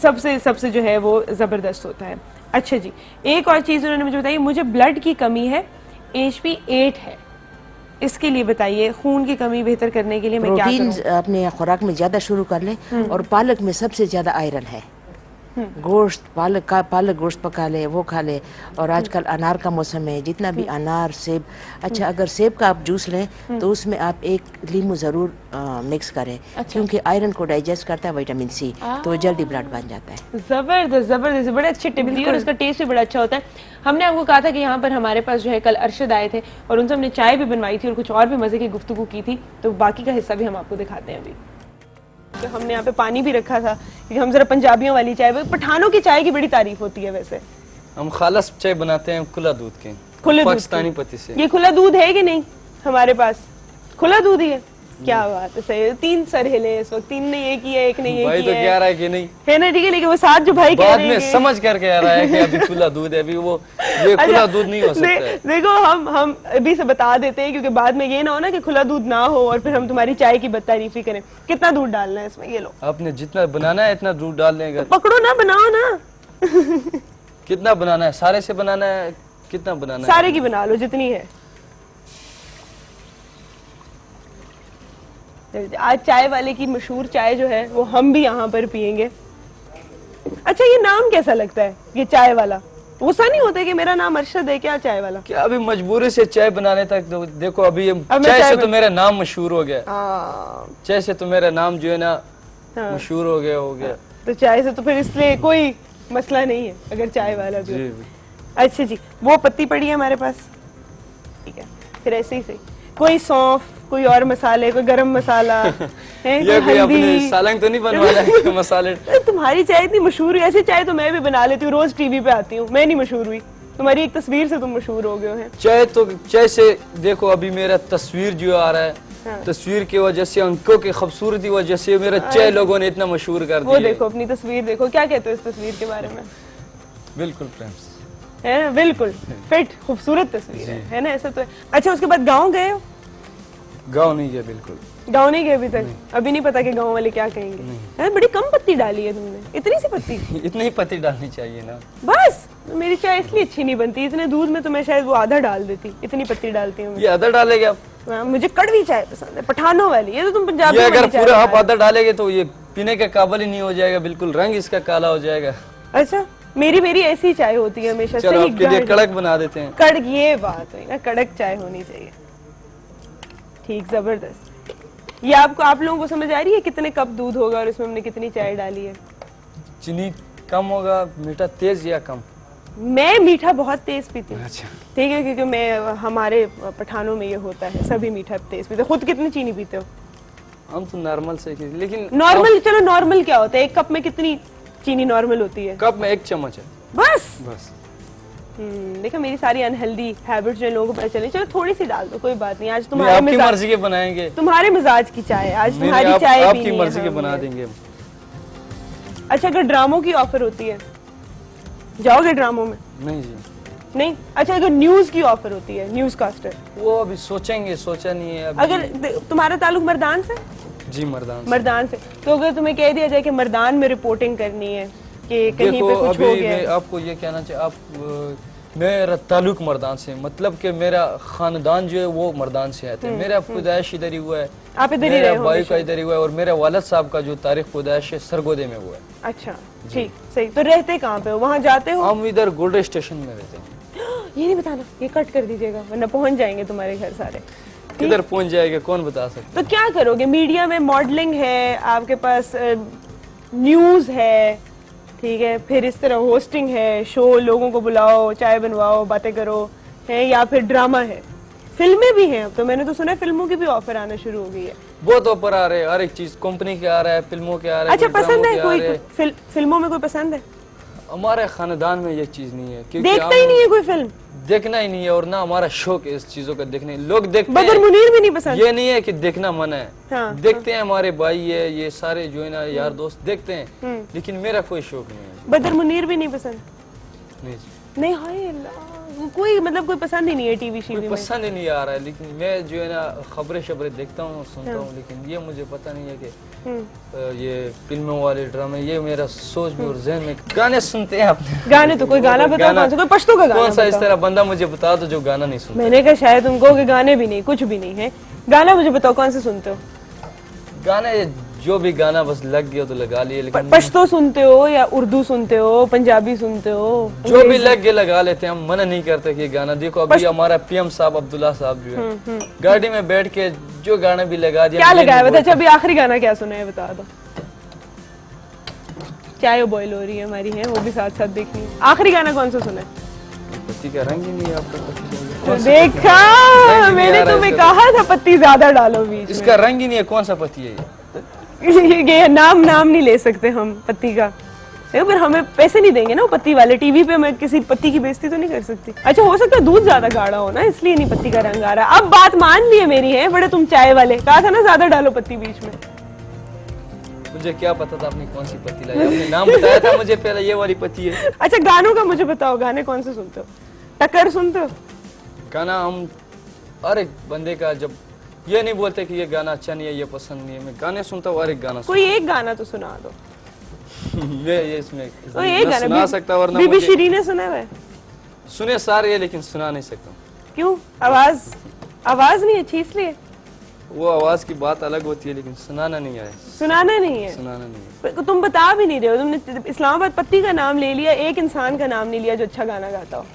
सबसे जो है वो जबरदस्त होता है। अच्छा जी, एक और चीज उन्होंने मुझे बताई, मुझे ब्लड की कमी है, HP8 है, इसके लिए बताइए, खून की कमी बेहतर करने के लिए मैं क्या करूं? प्रोटीन अपने खुराक में ज्यादा शुरू कर ले, और पालक में सबसे ज्यादा आयरन है। गोश्त, पालक गोश्त पका ले, वो खा ले। और आजकल अनार का मौसम है, जितना भी अनार, सेब, अच्छा अगर सेब का आप जूस लें तो उसमें आप एक लीमू जरूर मिक्स करें, क्योंकि आयरन को डाइजेस्ट करता है विटामिन सी, तो जल्दी ब्लड बन जाता है। जबरदस्त जबरदस्त, बड़े अच्छे टिप दिए, और इसका टेस्ट भी बड़ा अच्छा होता है। हमने आपको कहा था कि यहाँ पर हमारे पास जो है कल अरशद आए थे और उनसे हमने चाय भी बनवाई थी और कुछ और भी मजे की गुफ्तगू की थी, तो बाकी का हिस्सा भी हम आपको दिखाते हैं अभी। तो हमने यहाँ पे पानी भी रखा था क्योंकि हम जरा पंजाबियों वाली चाय, पठानों की चाय की बड़ी तारीफ होती है। वैसे हम खालस चाय बनाते हैं खुला दूध के, खुले पाकिस्तानी पत्ती से। ये खुला दूध है कि नहीं? हमारे पास खुला दूध ही है। क्या बात है, सही। 3 सर हिले इस वक्त, 3 ने ये किया, 1 ने ये भाई किया तो कह रहा है कि नहीं है ना, ठीक है, लेकिन वो साथ जो भाई कह बाद रहे में हैं समझ कर कह रहा है कि अभी खुला दूध है, अभी वो ये खुला दूध नहीं हो सकता है। देखो हम अभी से बता देते हैं, क्योंकि बाद में ये ना हो ना कि खुला दूध ना हो और फिर हम तुम्हारी चाय की बदतारीफी करें। कितना दूध डालना है इसमें? ये लो, आपने जितना बनाना है इतना दूध डाल देगा। पकड़ो ना, बनाओ ना। कितना बनाना है? सारे से बनाना है? कितना बनाना है? सारे की बना लो जितनी है। आज चाय वाले की मशहूर चाय जो है वो हम भी यहाँ पर पियेंगे। अच्छा, ये नाम कैसा लगता है, ये चाय वाला? गुस्सा नहीं होता कि मेरा नाम अरशद है क्या चाय वाला? क्या अभी मजबूरी से चाय बनाने तक देखो, अभी चाय से तो मेरा नाम मशहूर हो गया। चाय से तो मेरा नाम जो है ना मशहूर हो गया। तो चाय से तो फिर इसलिए कोई मसला नहीं है अगर चाय वाला भी। अच्छा जी, वो पत्ती पड़ी है हमारे पास, ठीक है। फिर ऐसे ही से कोई सौंफ, कोई और मसाले, कोई गरम मसाला है, ये कोई अपने सालन तो नहीं बनवाना है मसाले? तुम्हारी चाय इतनी मशहूर हुई, ऐसी चाय तो मैं भी बना लेती हूँ, रोज टीवी पे आती हूँ। मैं नहीं मशहूर हुई, तुम्हारी एक तस्वीर से तुम मशहूर हो गए हो। चाय से देखो, अभी मेरा तस्वीर जो आ रहा है, तस्वीर की वजह से, अंकों की खूबसूरती वजह से मेरा चाय लोगों ने इतना मशहूर कर दिया। वो देखो अपनी तस्वीर देखो, क्या कहते हो इस तस्वीर के बारे में? बिल्कुल फ्रेंड्स, है ना, बिल्कुल फिट खूबसूरत तस्वीर है ना, ऐसा तो है। अच्छा, उसके बाद गाँव गए हो? गाँव नहीं गया, बिल्कुल गाँव नहीं गए अभी तक? अभी नहीं पता कि गाँव वाले क्या कहेंगे? है, बड़ी कम पत्ती डाली है तुमने, इतनी सी पत्ती। इतनी ही पत्ती डालनी चाहिए ना। बस मेरी चाय इसलिए अच्छी नहीं बनती, इतने दूध में तो मैं शायद वो आधा डाल देती, इतनी पत्ती डालती हूँ। ये आधा डालेगे आप? मुझे कड़वी चाय पसंद है, पठानों वाली। ये तो तुम पंजाबी ये अगर पूरा आप आधा डालेगे तो ये पीने के काबिल ही नहीं हो जाएगा, बिल्कुल रंग इसका काला हो जाएगा। अच्छा, मेरी ऐसी चाय होती है हमेशा। चलो आपके लिए कड़क बना देते हैं। कड़क, ये बात है ना, कड़क चाय होनी चाहिए। ठीक, जबरदस्त। ये आप लोगों को समझ आ रही है कितने कप दूध होगा और इसमें हमने कितनी चाय डाली है? चीनी कम होगा, मीठा तेज या कम? मैं मीठा बहुत तेज पीती हूँ। अच्छा, ठीक है, क्योंकि मैं हमारे पठानों में ये होता है, सभी मीठा तेज पीते। खुद कितनी चीनी पीते हो? हम तो नॉर्मल से, लेकिन नॉर्मल, चलो नॉर्मल क्या होता है? 1 कप में कितनी चीनी नॉर्मल होती है? कप में 1 चम्मच है बस। देखो मेरी सारी अनहेल्दी हैबिट्स जो लोगों को पता चली। चलो थोड़ी सी डाल दो, कोई बात नहीं। आज तुम्हारे आपकी मर्जी के बनाएंगे, तुम्हारे मिजाज की चाय, आज तुम्हारी चाय आपकी मर्जी के बना देंगे। अच्छा, अगर ड्रामों की ऑफर होती है जाओगे ड्रामों में? नहीं जी, नहीं। अच्छा, अगर न्यूज की ऑफर होती है, न्यूज कास्टर? वो अभी सोचेंगे, सोचा नहीं है अभी। अगर तुम्हारा ताल्लुक मर्दान से? जी, मर्दान से। तो अगर तुम्हें कह दिया जाए कि मर्दान में रिपोर्टिंग करनी है कि कहीं पे कुछ हो गया, मैं आपको ये कहना चाहिए, आप मेरा ताल्लुक मर्दान से, मतलब कि मेरा खानदान जो है वो मर्दान से आते हैं। मेरा पैदाइश इधर ही हुआ है, आप इधर ही रहे हो, भाई का इधर ही हुआ है, और मेरे वालिद साहब का जो तारीख पैदाइश है सरगोदे में हुआ है। अच्छा, ठीक, सही। तो रहते कहाँ पे हो? वहाँ जाते हो? हम इधर गोल्डन स्टेशन में रहते हैं। ये नहीं बताना, ये कट कर दीजिएगा वरना पहुंच जाएंगे तुम्हारे घर सारे। किधर पहुंच जाएगा कौन बता सकता? तो क्या करोगे? मीडिया में मॉडलिंग है, आपके पास न्यूज है, ठीक है, फिर इस तरह होस्टिंग है, शो, लोगों को बुलाओ, चाय बनवाओ, बातें करो, है या फिर ड्रामा है? फिल्में भी हैं अब तो, मैंने तो सुना है फिल्मों की भी ऑफर आना शुरू हो गई है। बहुत ऑफर आ रहे हैं, हर एक चीज कंपनी के आ रहा है, फिल्मों के आ रहे हैं। अच्छा, कोई पसंद ड्रामों है के आ कोई रहे हैं। फिल्मों में कोई पसंद है? हमारे खानदान में ये चीज नहीं है, क्योंकि देखता ही नहीं है कोई फिल्म? देखना ही नहीं है, और ना हमारा शौक है इस चीजों का देखने। लोग देखते बदर हैं, मुनीर भी नहीं पसंद? ये नहीं है कि देखना मना है। हाँ, देखते हैं, हमारे भाई है, ये सारे जो है ना यार दोस्त देखते हैं, लेकिन मेरा कोई शौक नहीं है। बदर मुनीर भी नहीं पसंद? नहीं, नहीं, हाय अल्लाह, कोई मतलब कोई पसंद ही नहीं है टीवी शीवी में? पसंद ही नहीं आ रहा है, लेकिन मैं जो है ना खबरें देखता हूँ, सुनता हूँ, लेकिन ये मुझे पता नहीं है कि ये फिल्मों वाले ड्रामे, ये मेरा सोच में और जहन में। गाने सुनते हैं आपने? गाने तो कोई गाना बताओ, कौन सा, कोई पश्तो का गाना कौन सा इस बताओ। तरह बंदा मुझे बता दो जो गाना नहीं सुनता। मैंने कहा शायद तुमको कि गाने भी नहीं, कुछ भी नहीं है। गाना मुझे बताओ कौन से सुनते हो? गाने जो भी गाना बस लग गया तो लगा लिए, लेकिन पश्तो सुनते हो या उर्दू सुनते हो, पंजाबी सुनते हो? जो भी लग गया लगा लेते हैं, हम मना नहीं करते कि ये गाना। देखो अभी हमारा पीएम साहब अब्दुल्ला साहब जो है गाड़ी में बैठ के जो गाना भी लगा दिया। क्या लगाया बता? अच्छा, अभी आखिरी गाना क्या सुना है बता दो। चाय बॉईल हो रही है हमारी, है वो भी साथ साथ देखनी है। आखिरी गाना कौन सा सुना है? पति का रंग ही नहीं है आपका तो देखा, मैंने तुम्हें कहा था पत्ती ज्यादा डालो बीच में। इसका रंग ही नहीं है, कौन सा पति है ये नाम नहीं ले सकते हम पत्ती का, देखो फिर हमें पैसे नहीं देंगे ना वो पत्ती वाले। टीवी पे मैं किसी पत्ती की बेइज्जती तो नहीं कर सकती। अच्छा, हो सकता है दूध ज्यादा गाढ़ा हो ना, इसलिए नहीं पत्ती का रंग आ रहा। अब बात मान ली है मेरी, है बड़े तुम चाय वाले, कहा था ना ज्यादा डालो पत्ती बीच में। मुझे क्या पता था आपने कौन सी पत्ती लाई? आपने नाम बताया था मुझे पहले, ये वाली पत्ती है। अच्छा, गानों का मुझे बताओ, गाने कौन से सुनते हो? टक्कर सुनते हो? गाना हम हर एक बंदे का, जब ये नहीं बोलते कि ये गाना अच्छा नहीं है, ये पसंद नहीं है, मैं गाने सुनता हूँ, हर एक गाना कोई एक गाना तो सुना दो। मैं ये इसमें कोई एक गाना सुना सकता, वरना बीबी मुझे शीरी ने सुना है? सुने सारे, लेकिन सुना नहीं सकता। क्यों? आवाज नहीं अच्छी इसलिए? वो आवाज की बात अलग होती है, लेकिन सुनाना नहीं आया। सुनाना नहीं है? सुनाना नहीं है। तुम बता भी नहीं रहे हो, तुमने इस्लामाबाद पत्ती का नाम ले लिया, एक इंसान का नाम नहीं लिया जो अच्छा गाना गाता हो।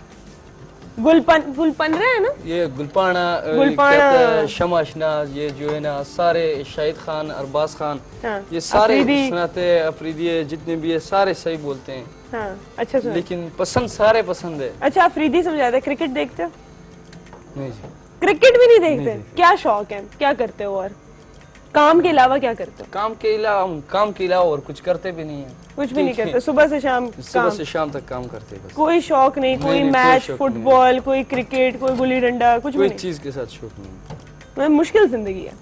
गुलपन है ना, ये गुलपाना, शमा अशनाज, ये जो है ना सारे, शाहिद खान, अरबाज खान, हाँ, ये सारे अफरीदी सुनाते हैं, अफरीदी जितने भी है सारे सही बोलते हैं। हाँ, अच्छा सुना। लेकिन पसंद सारे पसंद है। अच्छा, अफरीदी समझाते। क्रिकेट देखते हो? नहीं जी, क्रिकेट भी नहीं देखते? क्या शौक है, क्या करते हो और काम के अलावा क्या करते हो? काम के अलावा और कुछ करते भी नहीं है। कुछ भी नहीं करते? सुबह से शाम सुबह से शाम तक काम करते हैं बस। कोई शौक नहीं? कोई नहीं, मैच, कोई शौक फुटबॉल, कोई क्रिकेट, कोई गुल्ली डंडा, कुछ भी कोई नहीं? चीज के साथ शौक नहीं। मैं मुश्किल जिंदगी है,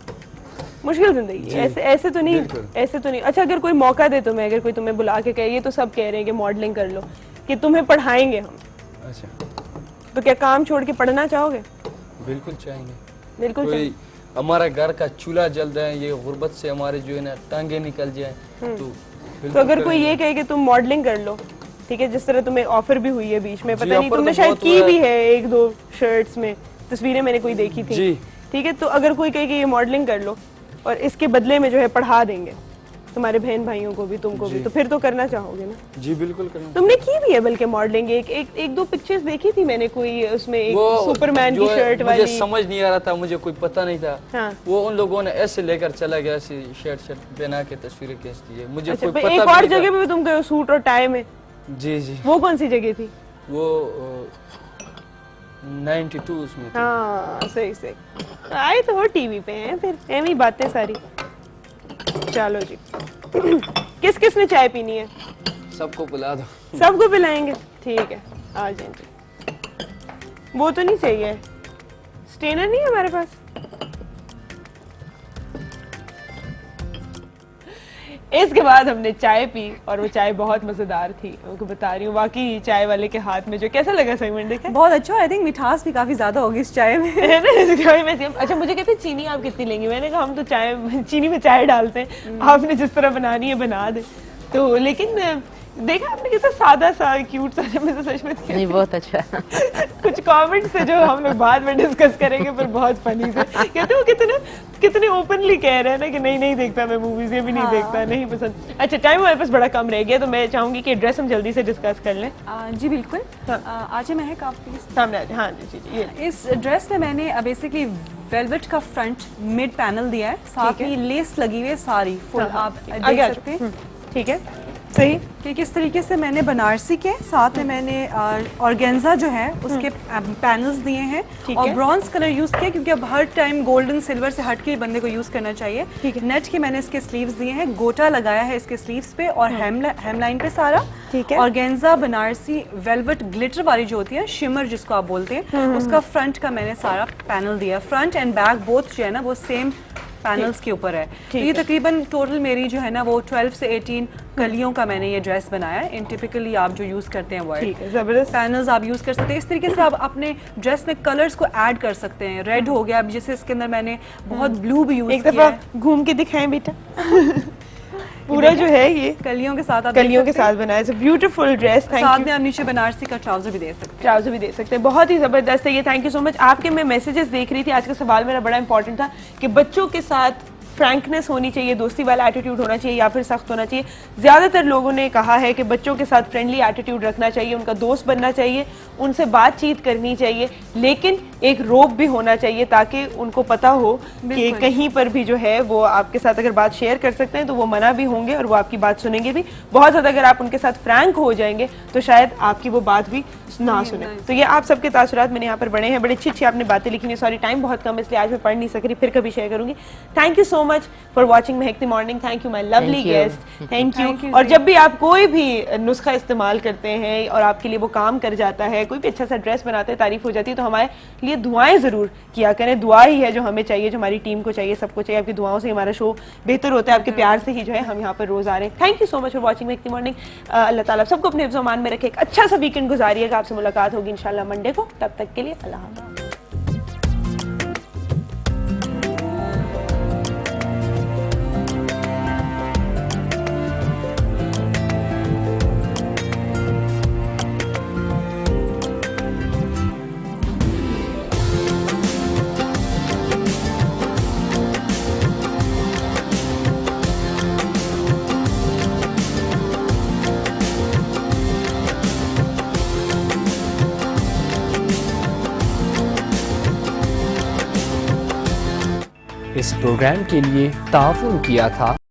मुश्किल जिंदगी है। ऐसे तो नहीं, बिल्कुल। ऐसे तो नहीं। अच्छा, अगर कोई मौका दे तुम्हें, अगर कोई तुम्हें बुला के कहे, ये तो सब कह रहे हैं कि मॉडलिंग कर लो, कि तुम्हें पढ़ाएंगे हम, अच्छा, तो क्या काम छोड़ के पढ़ना चाहोगे? बिल्कुल चाहेंगे। बिल्कुल कोई चाहिए। हमारा घर का चूल्हा जल जाए, ये गुर्बत से हमारे जो है ना टांगे निकल जाए, तो अगर कोई ये कहे कि तुम मॉडलिंग कर लो, ठीक है, जिस तरह तुम्हें ऑफर भी हुई है बीच में, पता नहीं ऑफर तुमने तो शायद बहुत की हुआ भी है। है, एक दो शर्ट्स में तस्वीरें मैंने कोई देखी थी, जी। ठीक है, तो अगर कोई कहे कि ये मॉडलिंग कर लो और इसके बदले में जो है पढ़ा देंगे तुम्हारे बहन भाइयों को भी, तुमको भी, तो फिर तो करना चाहोगे ना? जी बिल्कुल करना। तुमने की भी है बल्कि मॉडलिंग, एक दो पिक्चर्स देखी थी मैंने, कोई उसमें एक वो सुपरमैन की जो है, शर्ट वाली। मुझे समझ नहीं आ रहा था, मुझे कोई पता नहीं था। हाँ। वो उन लोगों ने ऐसे लेकर चला गया, ऐसी शर्ट पहना के तस्वीरें खींच दी है, मुझे अच्छा, कोई पता एक भी और नहीं था। जगह पे तुम गए हो सूट और टाई में, जी जी, वो कौन सी जगह थी? वो 92 उसमें थी। हाँ, सही सही, आए तो वो टीवी पे हैं, फिर ऐसी बातें सारी। चलो जी, किस किस ने चाय पीनी है? सबको बुला दो। सबको पिलाएंगे, ठीक है, आ जाएंगे। वो तो नहीं चाहिए, स्टेनर नहीं है हमारे पास? इसके बाद हमने चाय पी और वो चाय बहुत मजेदार थी, उनको बता रही हूँ। वाकई चाय वाले के हाथ में जो, कैसा लगा सेगमेंट देखा? बहुत अच्छा। आई थिंक मिठास भी काफी ज्यादा होगी इस चाय में। अच्छा, मुझे कहते चीनी आप कितनी लेंगी? मैंने कहा हम तो चाय, चीनी में चाय डालते हैं, आपने जिस तरह बनानी है बना दे। तो लेकिन देखा आपने कितना सादा सा क्यूट सा, मैं तो सच में नहीं, बहुत अच्छा। कुछ कमेंट्स है जो हम लोग बाद में डिस्कस करेंगे, पर बहुत फनी थे। कहते वो कितने ओपनली कह रहे हैं ना कि नहीं देखता मैं मूवीज, ये भी नहीं देखता, नहीं पसंद। अच्छा, टाइम हमारे पास बड़ा कम रह गया, तो मैं चाहूंगी कि ड्रेस हम जल्दी से डिस्कस कर लें। जी बिल्कुल। आज महक आप प्लीज सामने आ जाए। हाँ जी जी, ये इस ड्रेस में मैंने बेसिकली वेलवेट का फ्रंट मिड पैनल दिया है, साथ में लेस लगी हुई है सारी फुल, आप देख सकते हैं। ठीक है, सही। कि किस तरीके से मैंने बनारसी के साथ में मैंने ऑर्गेन्जा जो है उसके पैनल्स दिए हैं और ब्रॉन्ज कलर यूज किया, क्योंकि अब हर टाइम गोल्डन सिल्वर से हट के बंदे को यूज करना चाहिए। नेट के मैंने इसके स्लीव्स दिए हैं, गोटा लगाया है इसके स्लीव्स पे और हेमलाइन पे सारा। ऑर्गेन्जा बनारसी वेलवेट ग्लिटर वाली जो होती है, शिमर जिसको आप बोलते हैं, उसका फ्रंट का मैंने सारा पैनल दिया। फ्रंट एंड बैक बोथ जो है ना वो सेम पैनल्स के ऊपर है। तो ये तकरीबन टोटल मेरी जो है ना वो 12 से 18 कलियों का मैंने ये ड्रेस बनाया है। इन टिपिकली आप जो यूज करते हैं वर्ड जबरदस्त पैनल्स आप यूज कर सकते हैं। इस तरीके से आप अपने ड्रेस में कलर्स को ऐड कर सकते हैं। रेड हो गया, अब जैसे इसके अंदर मैंने बहुत ब्लू भी यूज किया है। एक दफा घूम के दिखाएं बेटा। पूरा जो है ये कलियों के साथ आप कलियों के साथ बनाया है। Beautiful dress. साथ में आप नीचे बनारसी का ट्राउजर भी दे सकते हैं। ट्राउजर भी दे सकते हैं। बहुत ही जबरदस्त है ये। Thank you so much. आपके मैं मैसेजेस देख रही थी। आज का सवाल मेरा बड़ा इंपॉर्टेंट था कि बच्चों के साथ फ्रैंकनेस होनी चाहिए, दोस्ती वाला एटीट्यूड होना चाहिए या फिर सख्त होना चाहिए। ज़्यादातर लोगों ने कहा है कि बच्चों के साथ फ्रेंडली एटीट्यूड रखना चाहिए, उनका दोस्त बनना चाहिए, उनसे बातचीत करनी चाहिए, लेकिन एक रोब भी होना चाहिए ताकि उनको पता हो कि कहीं पर भी जो है वो आपके साथ अगर बात शेयर कर सकते हैं तो वो मना भी होंगे और वो आपकी बात सुनेंगे भी। बहुत ज़्यादा अगर आप उनके साथ फ्रैंक हो जाएंगे तो शायद आपकी वो बात भी ना सुने। तो ये आप सबके तासुरात मैंने यहाँ पर बड़े हैं। बड़ी अच्छी अच्छी आपने बातें लिखी हैं। सॉरी टाइम बहुत कम इसलिए आज मैं पढ़ नहीं सक रही, फिर कभी शेयर करूंगी। Thank you so much for watching Mehakti morning. Thank you my lovely guest. Thank you. और जब भी आप कोई भी नुस्खा इस्तेमाल करते हैं और आपके लिए वो काम कर जाता है, कोई भी अच्छा सा ड्रेस बनाते हैं, तारीफ हो जाती है, तो हमारे लिए दुआएं जरूर किया करें। दुआ ही है जो हमें चाहिए, जो हमारी टीम को चाहिए, सबको चाहिए। आपकी दुआओं से हमारा शो बेहतर होता है, आपके प्यार से ही जो है हम यहाँ पर रोज आ रहे हैं। Thank you so much for watching Mehakti morning. अल्लाह ताला सबको अपने हिफ्ज़ मान में रखे। एक अच्छा सा वीकेंड गुजारिएगा। आपसे मुलाकात होगी इंशाल्लाह मंडे को। तब तक के लिए अल्लाह हाफ़िज़। इस प्रोग्राम के लिए ताउन किया था